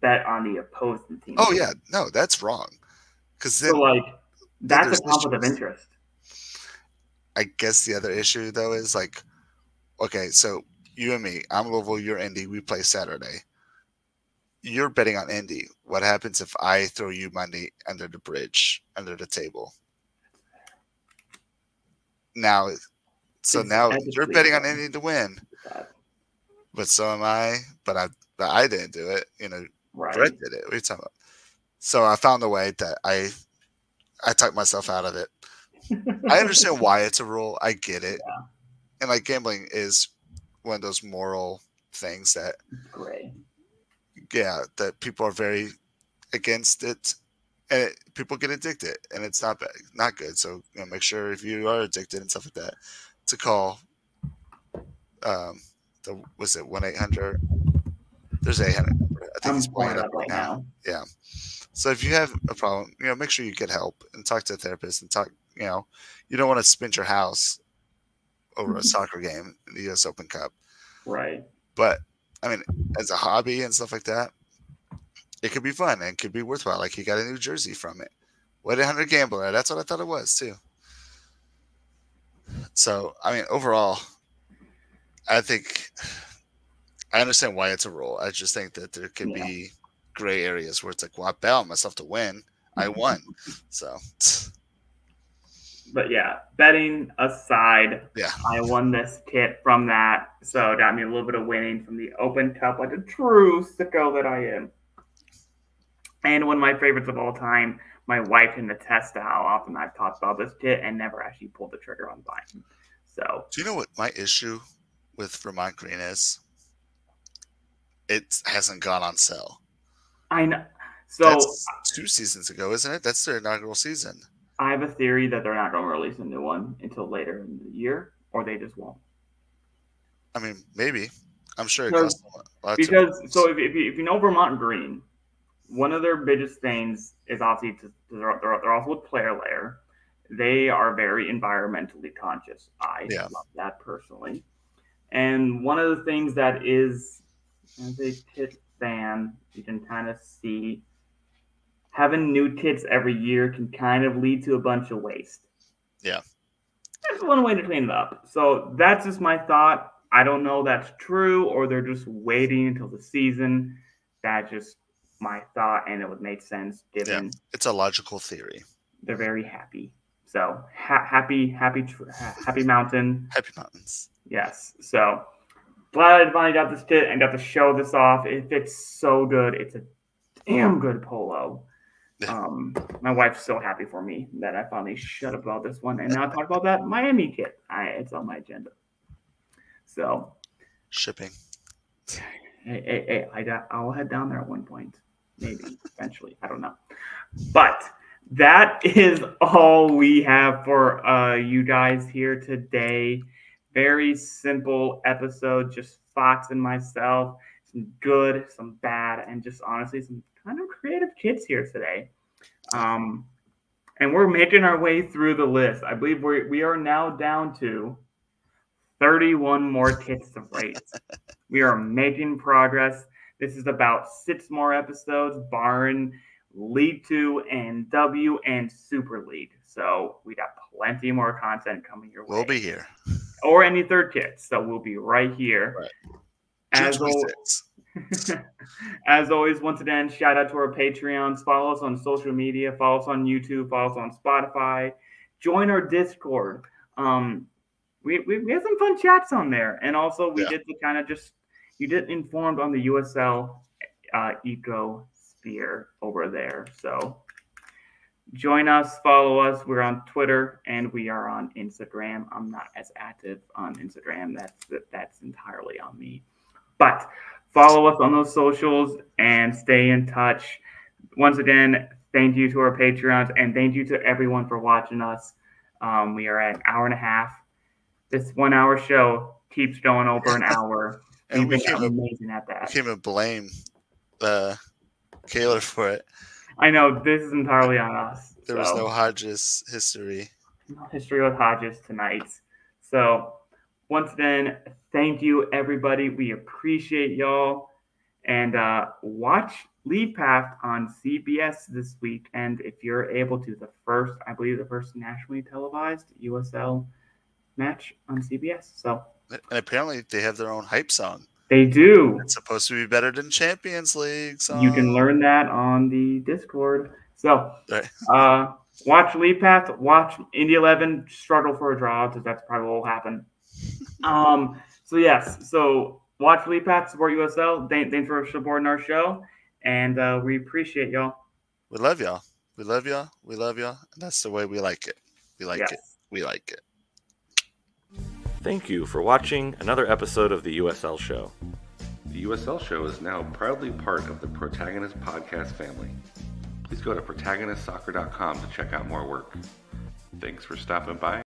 bet on the opposing team. Oh yeah, no, that's wrong. Because then, so like, that's a conflict of interest. I guess the other issue though is like, okay, so you and me, I'm Louisville, you're Indy, we play Saturday. You're betting on Indy. What happens if I throw you money under the bridge, under the table? Now, now you're betting on Indy to win, but so am I. But I didn't do it. You know, right. Brett did it. What are you talking about? So I found a way that I talked myself out of it. I understand why it's a rule. I get it. Yeah. And like gambling is one of those moral things that that people are very against it, and people get addicted, and it's not good. So make sure if you are addicted and stuff like that to call was it 1-800? There's 800. I think he's pulling it up right now. Yeah. So if you have a problem, make sure you get help and talk to a therapist and talk. You don't want to spend your house over a soccer game in the U.S. Open Cup. Right. But, I mean, as a hobby and stuff like that, it could be fun and it could be worthwhile. Like, he got a new jersey from it. 1-800 Gambler. That's what I thought it was, too. So, I mean, overall, I think I understand why it's a rule. I just think that there could be gray areas where it's like, well, I bet on myself to win. I won. So... But yeah, betting aside, I won this kit from that. So it got me a little bit of winning from the Open Cup, like a true sicko that I am. And one of my favorites of all time, my wife can attest to how often I've talked about this kit and never actually pulled the trigger on buying. So, do you know what my issue with Vermont Green is? It hasn't gone on sale. I know. So that's 2 seasons ago, isn't it? That's their inaugural season. I have a theory that they're not going to release a new one until later in the year, or they just won't. I mean, maybe. I'm sure it costs a lot. Because so if you know Vermont Green, one of their biggest things is obviously they're also with Player Layer. They are very environmentally conscious. I love that personally. And one of the things that is, as a kit fan, you can kind of see, having new kits every year can kind of lead to a bunch of waste. Yeah. There's one way to clean it up. So that's just my thought. I don't know if that's true or they're just waiting until the season. That's just my thought, and it would make sense given it's a logical theory. They're very happy. So happy mountain. Happy mountains. Yes. So glad I finally got this kit and got to show this off. It fits so good. It's a damn good polo. My wife's so happy for me that I finally shut up about this one and now talk about that Miami kit. It's on my agenda. So shipping. Hey, I'll head down there at one point, maybe eventually. I don't know, but that is all we have for you guys here today. Very simple episode, just Fox and myself. Some good, some bad, and just honestly some kind of creative kids here today. And we're making our way through the list. I believe we are now down to 31 more kits to rate. We are making progress. This is about 6 more episodes, barring League 2 and W and Super League. So we got plenty more content coming your way. We'll be here. Or any third kits. So we'll be right here. Right. As always, once again, shout out to our Patreons. Follow us on social media. Follow us on YouTube. Follow us on Spotify. Join our Discord. We had some fun chats on there. And also, we did the kind of you get informed on the USL ecosphere over there. So join us, follow us. We're on Twitter and we are on Instagram. I'm not as active on Instagram. That's entirely on me. But follow us on those socials and stay in touch. Once again, thank you to our Patreons and thank you to everyone for watching us. We are at an hour and a half. This 1 hour show keeps going over an hour. And we can't amazing at that. We can't even blame Kaylor for it. I know this is entirely on us. There was no Hodges history. No history with Hodges tonight. So once again, thank you everybody. We appreciate y'all. And watch Lead Path on CBS this week. And if you're able to, the first nationally televised USL match on CBS. So. And apparently they have their own hype song. They do. It's supposed to be better than Champions League song. You can learn that on the Discord. So watch Lead Path, watch Indy 11 struggle for a draw, because that's probably what will happen. So watch Lead Path, support USL. Thanks for supporting our show. And we appreciate y'all. We love y'all. We love y'all. We love y'all. And that's the way we like it. We like it. We like it. Thank you for watching another episode of the USL Show. The USL Show is now proudly part of the Protagonist Podcast family. Please go to protagonistsoccer.com to check out more work. Thanks for stopping by.